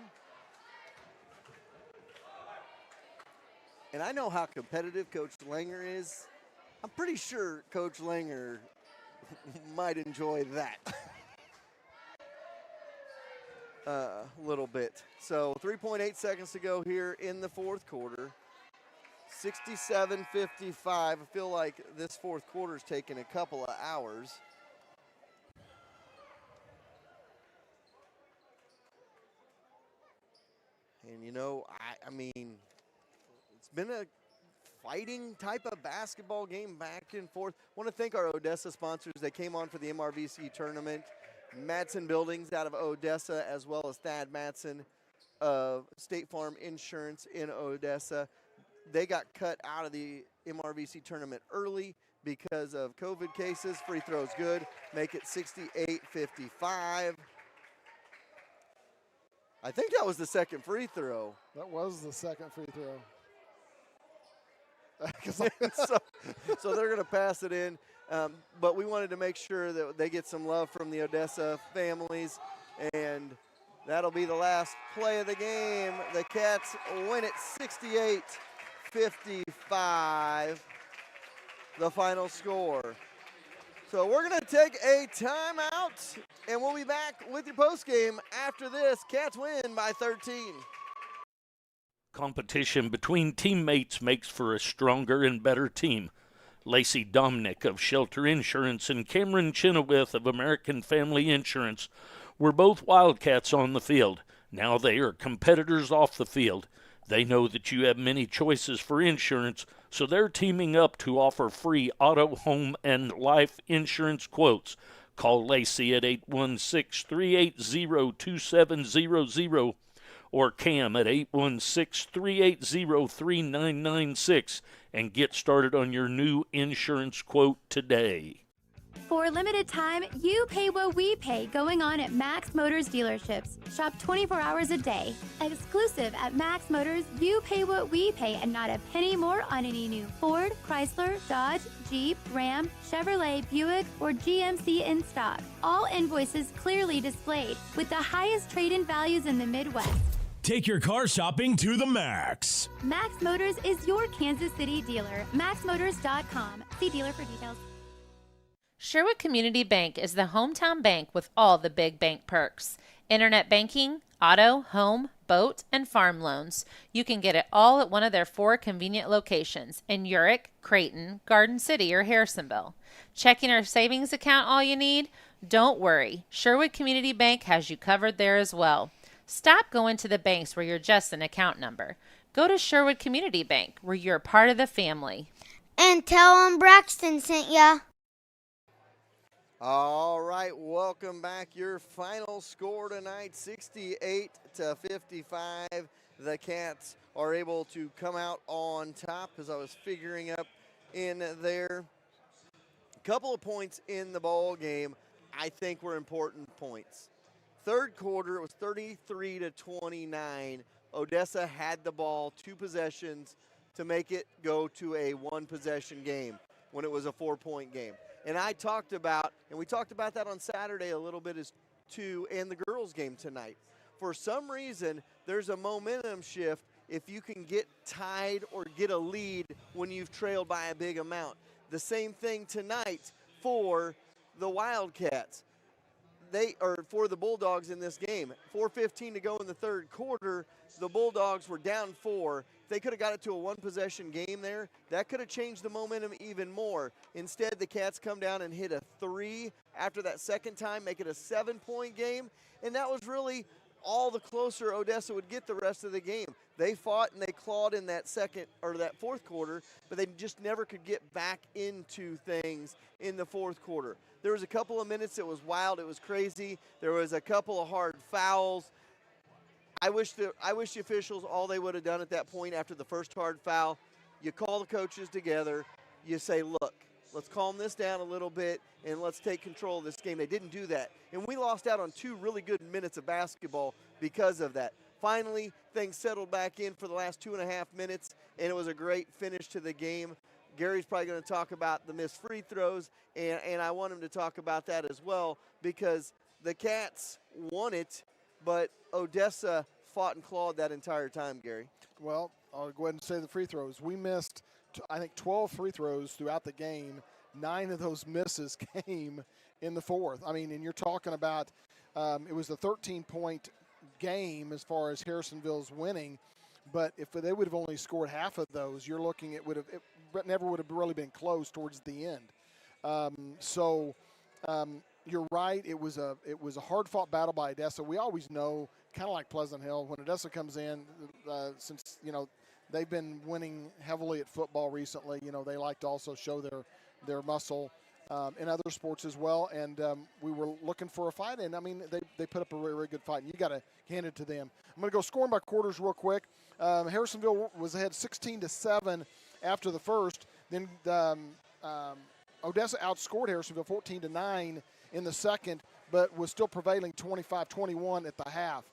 And I know how competitive Coach Langer is. I'm pretty sure Coach Langer might enjoy that a little bit. So 3.8 seconds to go here in the fourth quarter. 67-55. I feel like this fourth quarter's taken a couple of hours. And, you know, I mean, it's been a fighting type of basketball game back and forth. I want to thank our Odessa sponsors. They came on for the MRVC tournament. Madsen Buildings out of Odessa, as well as Thad Madsen of State Farm Insurance in Odessa. They got cut out of the MRVC tournament early because of COVID cases. Free throws good. Make it 68-55. I think that was the second free throw. That was the second free throw. So they're going to pass it in. But we wanted to make sure that they get some love from the Odessa families. And that'll be the last play of the game. The Cats win it 68-55, the final score. So we're going to take a timeout, and we'll be back with your postgame after this. Cats win by 13. Competition between teammates makes for a stronger and better team. Lacey Dominick of Shelter Insurance and Cameron Chenoweth of American Family Insurance were both Wildcats on the field. Now they are competitors off the field. They know that you have many choices for insurance, so they're teaming up to offer free auto, home, and life insurance quotes. Call Lacey at 816-380-2700 or Cam at 816-380-3996 and get started on your new insurance quote today. For a limited time, you pay what we pay going on at Max Motors dealerships. Shop 24 hours a day. Exclusive at Max Motors, you pay what we pay and not a penny more on any new Ford, Chrysler, Dodge, Jeep, Ram, Chevrolet, Buick, or GMC in stock. All invoices clearly displayed with the highest trade-in values in the Midwest. Take your car shopping to the max. Max Motors is your Kansas City dealer. MaxMotors.com. See dealer for details. Sherwood Community Bank is the hometown bank with all the big bank perks. Internet banking, auto, home, boat, and farm loans. You can get it all at one of their 4 convenient locations in Urick, Creighton, Garden City, or Harrisonville. Checking or savings account all you need? Don't worry. Sherwood Community Bank has you covered there as well. Stop going to the banks where you're just an account number. Go to Sherwood Community Bank where you're part of the family. And tell them Braxton sent ya. All right, welcome back. Your final score tonight, 68-55. The Cats are able to come out on top, as I was figuring up in there. Couple of points in the ball game I think were important points. Third quarter, it was 33-29. Odessa had the ball, 2 possessions to make it go to a 1-possession game when it was a 4-point game. And we talked about that on Saturday a little bit as too, and the girls' game tonight. For some reason, there's a momentum shift if you can get tied or get a lead when you've trailed by a big amount. The same thing tonight for the Wildcats. For the Bulldogs in this game. 4:15 to go in the third quarter. The Bulldogs were down 4. If they could have got it to a 1-possession game there, that could have changed the momentum even more. Instead, the Cats come down and hit a 3 after that second time, make it a 7-point game. And that was really all the closer Odessa would get the rest of the game. They fought and they clawed in that fourth quarter, but they just never could get back into things in the fourth quarter. There was a couple of minutes it was wild, it was crazy. There was a couple of hard fouls. I wish the officials, all they would have done at that point after the first hard foul, you call the coaches together, you say, look, let's calm this down a little bit and let's take control of this game. They didn't do that. And we lost out on 2 really good minutes of basketball because of that. Finally, things settled back in for the last 2.5 minutes, and it was a great finish to the game. Gary's probably going to talk about the missed free throws, and I want him to talk about that as well because the Cats won it, but Odessa fought and clawed that entire time, Gary. Well, I'll go ahead and say the free throws. We missed, I think, 12 free throws throughout the game. 9 of those misses came in the fourth. I mean, and you're talking about it was a 13-point game as far as Harrisonville's winning, but if they would have only scored half of those, you're looking it never would have really been close towards the end. You're right. It was a hard-fought battle by Odessa. We always know, kind of like Pleasant Hill, when Odessa comes in, since they've been winning heavily at football recently. They like to also show their muscle in other sports as well. And we were looking for a fight, and I mean they put up a really, really good fight. And you got to hand it to them. I'm going to go scoring by quarters real quick. Harrisonville was ahead 16-7 after the first. Then Odessa outscored Harrisonville 14-9 in the second, but was still prevailing 25-21 at the half.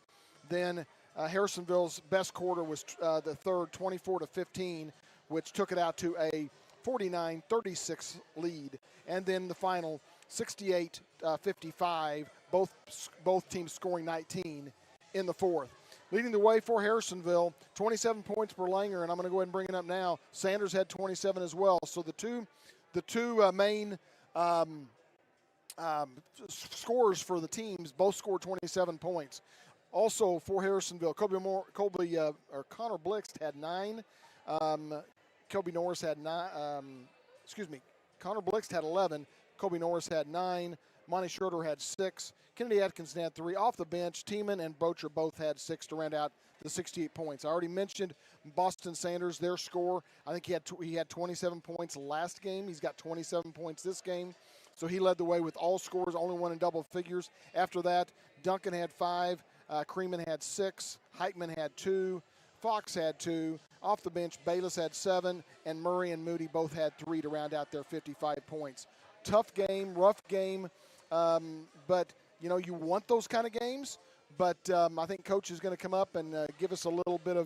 Then Harrisonville's best quarter was the third, 24-15, which took it out to a 49-36 lead. And then the final, 68-55, both teams scoring 19 in the fourth. Leading the way for Harrisonville, 27 points per Langer, and I'm going to go ahead and bring it up now. Sanders had 27 as well. So the two main scorers for the teams both scored 27 points. Also for Harrisonville, Connor Blixt had 9. Kobe Norris had 9. Connor Blixt had 11. Kobe Norris had 9. Monty Schroeder had 6. Kennedy Atkinson had 3. Off the bench, Tiemann and Bocher both had 6 to round out the 68 points. I already mentioned Boston Sanders, their score. I think he had 27 points last game. He's got 27 points this game. So he led the way with all scores, only one in double figures. After that, Duncan had 5. Creeman had 6. Heitman had 2. Fox had 2. Off the bench, Bayless had 7. And Murray and Moody both had 3 to round out their 55 points. Tough game, rough game. But, you want those kind of games. But I think Coach is going to come up and give us a little bit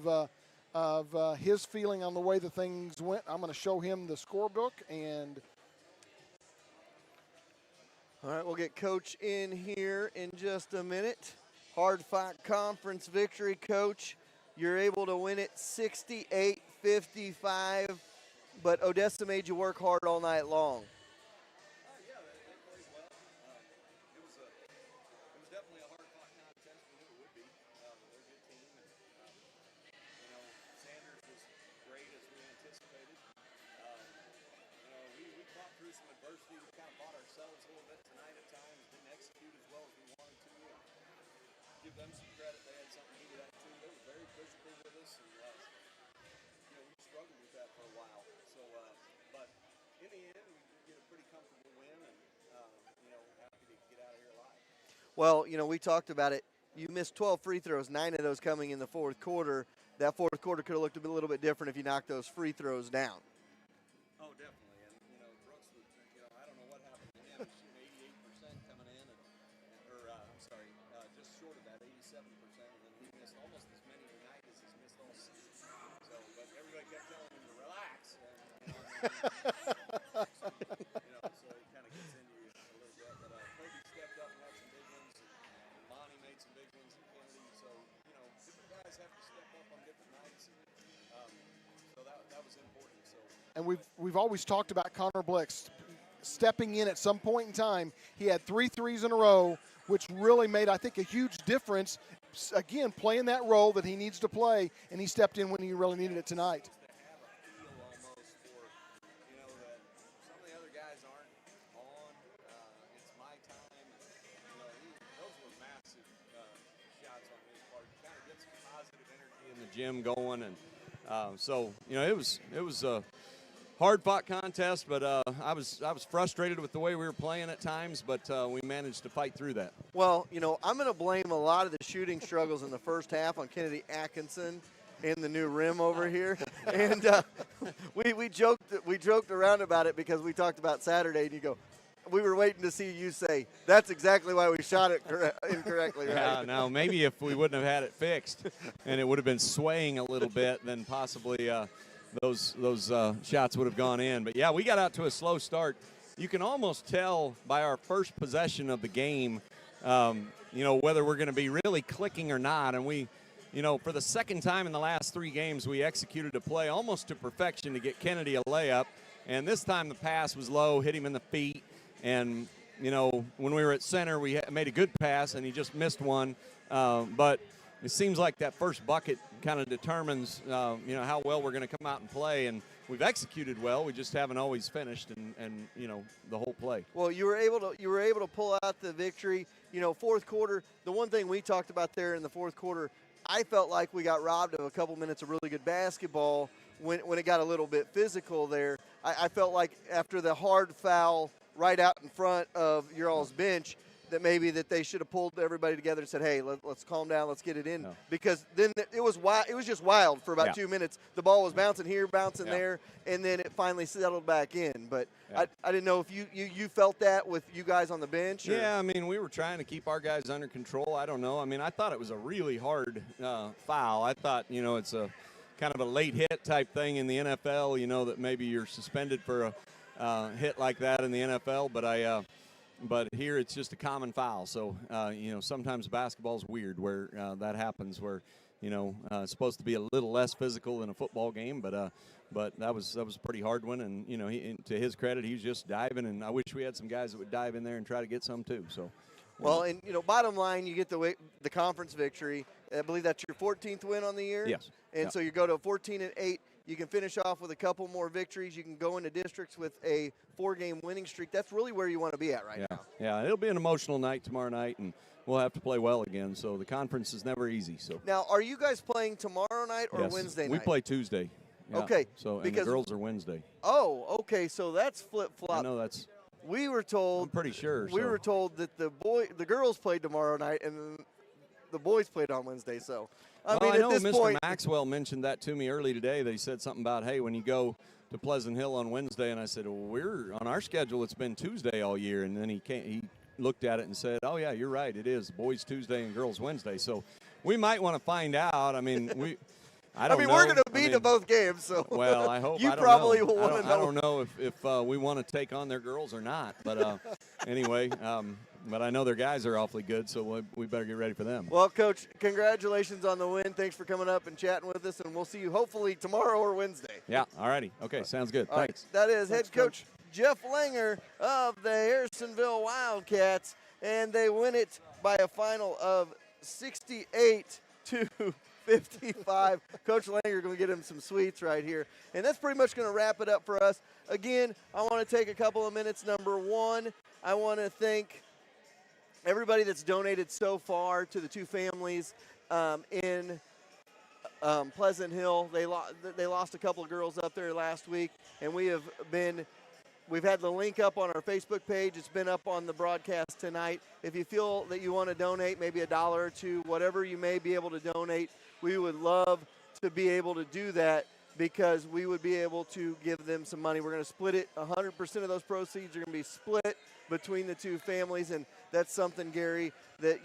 of his feeling on the way the things went. I'm going to show him the scorebook. And all right, we'll get Coach in here in just a minute. Hard-fought conference victory, Coach. You're able to win it 68-55, but Odessa made you work hard all night long. Yeah, they played well. It was definitely a hard-fought contest. We knew it would be. They're a good team, and Sanders was great as we anticipated. We fought through some adversity. We kind of fought ourselves a little bit tonight at times. Didn't execute as well as we wanted to. Give them some credit. They had something to do that too. They were very physical with us, and we struggled with that for a while. So, but in the end, we get a pretty comfortable win, and happy to get out of here alive. Well, we talked about it. You missed 12 free throws, 9 of those coming in the fourth quarter. That fourth quarter could have looked a little bit different if you knocked those free throws down. Oh, definitely. And Brooks, I don't know what 70%, and then he missed almost as many tonight as he's missed all season. So, but everybody kept telling him to relax. So it kind of gets into you a little bit. But Kobe stepped up and had some big ones. And Bonnie made some big ones, and Kennedy. So, different guys have to step up on different nights. So that was important. So. And we've always talked about Connor Blix stepping in at some point in time. He had 3 threes in a row, which really made, I think, a huge difference. Again, playing that role that he needs to play, and he stepped in when he really needed it tonight. Gym going, and so it was a hard-fought contest, but I was frustrated with the way we were playing at times, but we managed to fight through that. Well, I'm going to blame a lot of the shooting struggles in the first half on Kennedy Atkinson in the new rim over here, and we joked around about it because we talked about Saturday, and you go, we were waiting to see you say, that's exactly why we shot it incorrectly, right? Yeah, now maybe if we wouldn't have had it fixed and it would have been swaying a little bit, then possibly those shots would have gone in. But, yeah, we got out to a slow start. You can almost tell by our first possession of the game, whether we're going to be really clicking or not. And we, for the second time in the last 3 games, we executed a play almost to perfection to get Kennedy a layup. And this time the pass was low, hit him in the feet. And, when we were at center, we made a good pass, and he just missed one. But it seems like that first bucket kind of determines, how well we're going to come out and play. And we've executed well. We just haven't always finished and the whole play. Well, you were able to pull out the victory. Fourth quarter, the one thing we talked about there in the fourth quarter, I felt like we got robbed of a couple minutes of really good basketball when it got a little bit physical there. I felt like after the hard foul right out in front of your all's bench, that maybe that they should have pulled everybody together and said, hey, let's calm down, let's get it in. No. Because then it was wild. It was just wild for about 2 minutes. The ball was bouncing here, bouncing there, and then it finally settled back in. But I didn't know if you felt that with you guys on the bench? Or? Yeah, we were trying to keep our guys under control. I don't know. I thought it was a really hard foul. I thought, it's a kind of a late hit type thing in the NFL, that maybe you're suspended for a hit like that in the NFL, but here it's just a common foul. So sometimes basketball's weird where that happens, where it's supposed to be a little less physical than a football game, but that was a pretty hard one. And to his credit, he was just diving, and I wish we had some guys that would dive in there and try to get some too. So. Well, and bottom line, you get the conference victory. I believe that's your 14th win on the year. Yes. And so you go to 14-8. You can finish off with a couple more victories. You can go into districts with a 4-game winning streak. That's really where you want to be at right now. Yeah, it'll be an emotional night tomorrow night, and we'll have to play well again. So the conference is never easy. So now, are you guys playing tomorrow night or Wednesday night? We play Tuesday. Yeah. Okay. So and the girls are Wednesday. Oh, okay. So that's flip-flop. I know that's. We were told. I'm pretty sure. We were told that the girls played tomorrow night and the boys played on Wednesday. So I mean, know at this Mr. point, Maxwell mentioned that to me early today. They said something about, hey, when you go to Pleasant Hill on Wednesday, and I said, well, we're on our schedule. It's been Tuesday all year, and then he looked at it and said, oh yeah, you're right. It is boys Tuesday and girls Wednesday. So we might want to find out. I mean, I don't know. we're going to be to both games, so well, I hope. You I don't probably know. will want to know. I don't know if we want to take on their girls or not. But anyway, but I know their guys are awfully good, so we better get ready for them. Well, Coach, congratulations on the win. Thanks for coming up and chatting with us, and we'll see you hopefully tomorrow or Wednesday. Yeah, all righty. Okay, sounds good. All Thanks. Right. That is head coach Jeff Langer of the Harrisonville Wildcats, and they win it by a final of 68-55. Coach Langer going to get him some sweets right here. And that's pretty much going to wrap it up for us. Again, I want to take a couple of minutes. Number one, I want to thank everybody that's donated so far to the two families in Pleasant Hill. They lost a couple of girls up there last week, and we've had the link up on our Facebook page. It's been up on the broadcast tonight. If you feel that you want to donate maybe $1 or $2, whatever you may be able to donate, we would love to be able to do that because we would be able to give them some money. We're going to split it. 100% of those proceeds are going to be split between the two families, and that's something, Gary, that,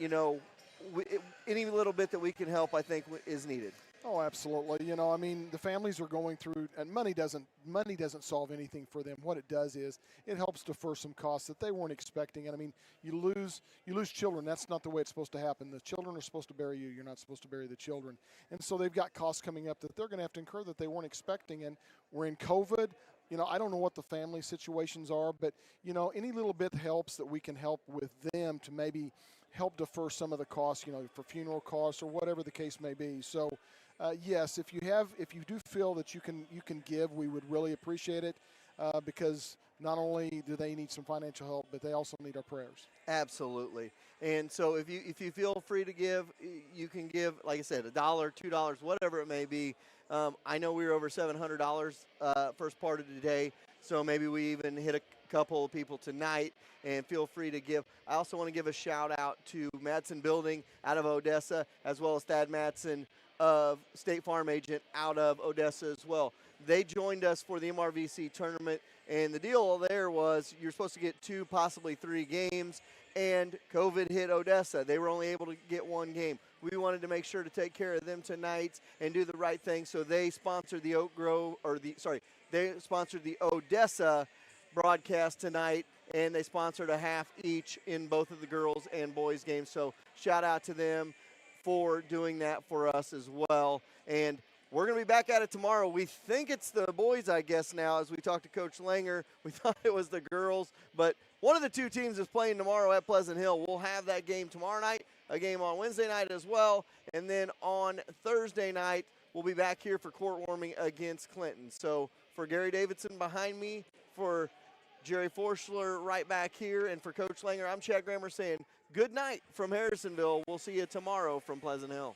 any little bit that we can help, I think, is needed. Oh, absolutely. You know, I mean, the families are going through, and money doesn't solve anything for them. What it does is it helps defer some costs that they weren't expecting. And I mean, you lose children. That's not the way it's supposed to happen. The children are supposed to bury you. You're not supposed to bury the children. And so they've got costs coming up that they're going to have to incur that they weren't expecting. And we're in COVID. You know, I don't know what the family situations are, but, you know, any little bit helps that we can help with them to maybe help defer some of the costs, you know, for funeral costs or whatever the case may be. So, yes, if you do feel that you can give, we would really appreciate it because not only do they need some financial help, but they also need our prayers. Absolutely. And so if you feel free to give, you can give, like I said, $1, $2, whatever it may be. I know we were over $700 first part of the day, so maybe we even hit a couple of people tonight, and feel free to give. I also want to give a shout out to Madsen Building out of Odessa, as well as Thad Madsen of State Farm Agent out of Odessa as well. They joined us for the MRVC tournament, and the deal there was you're supposed to get 2, possibly 3 games, and COVID hit Odessa. They were only able to get 1 game. We wanted to make sure to take care of them tonight and do the right thing, so they sponsored the they sponsored the Odessa broadcast tonight, and they sponsored a half each in both of the girls and boys games. So shout out to them for doing that for us as well. And we're going to be back at it tomorrow. We think it's the boys, I guess, now, as we talked to Coach Langer. We thought it was the girls, but one of the 2 teams is playing tomorrow at Pleasant Hill. We'll have that game tomorrow night, a game on Wednesday night as well, and then on Thursday night, we'll be back here for court warming against Clinton. So for Gary Davidson behind me, for Jerry Forschler right back here, and for Coach Langer, I'm Chad Grammer saying good night from Harrisonville. We'll see you tomorrow from Pleasant Hill.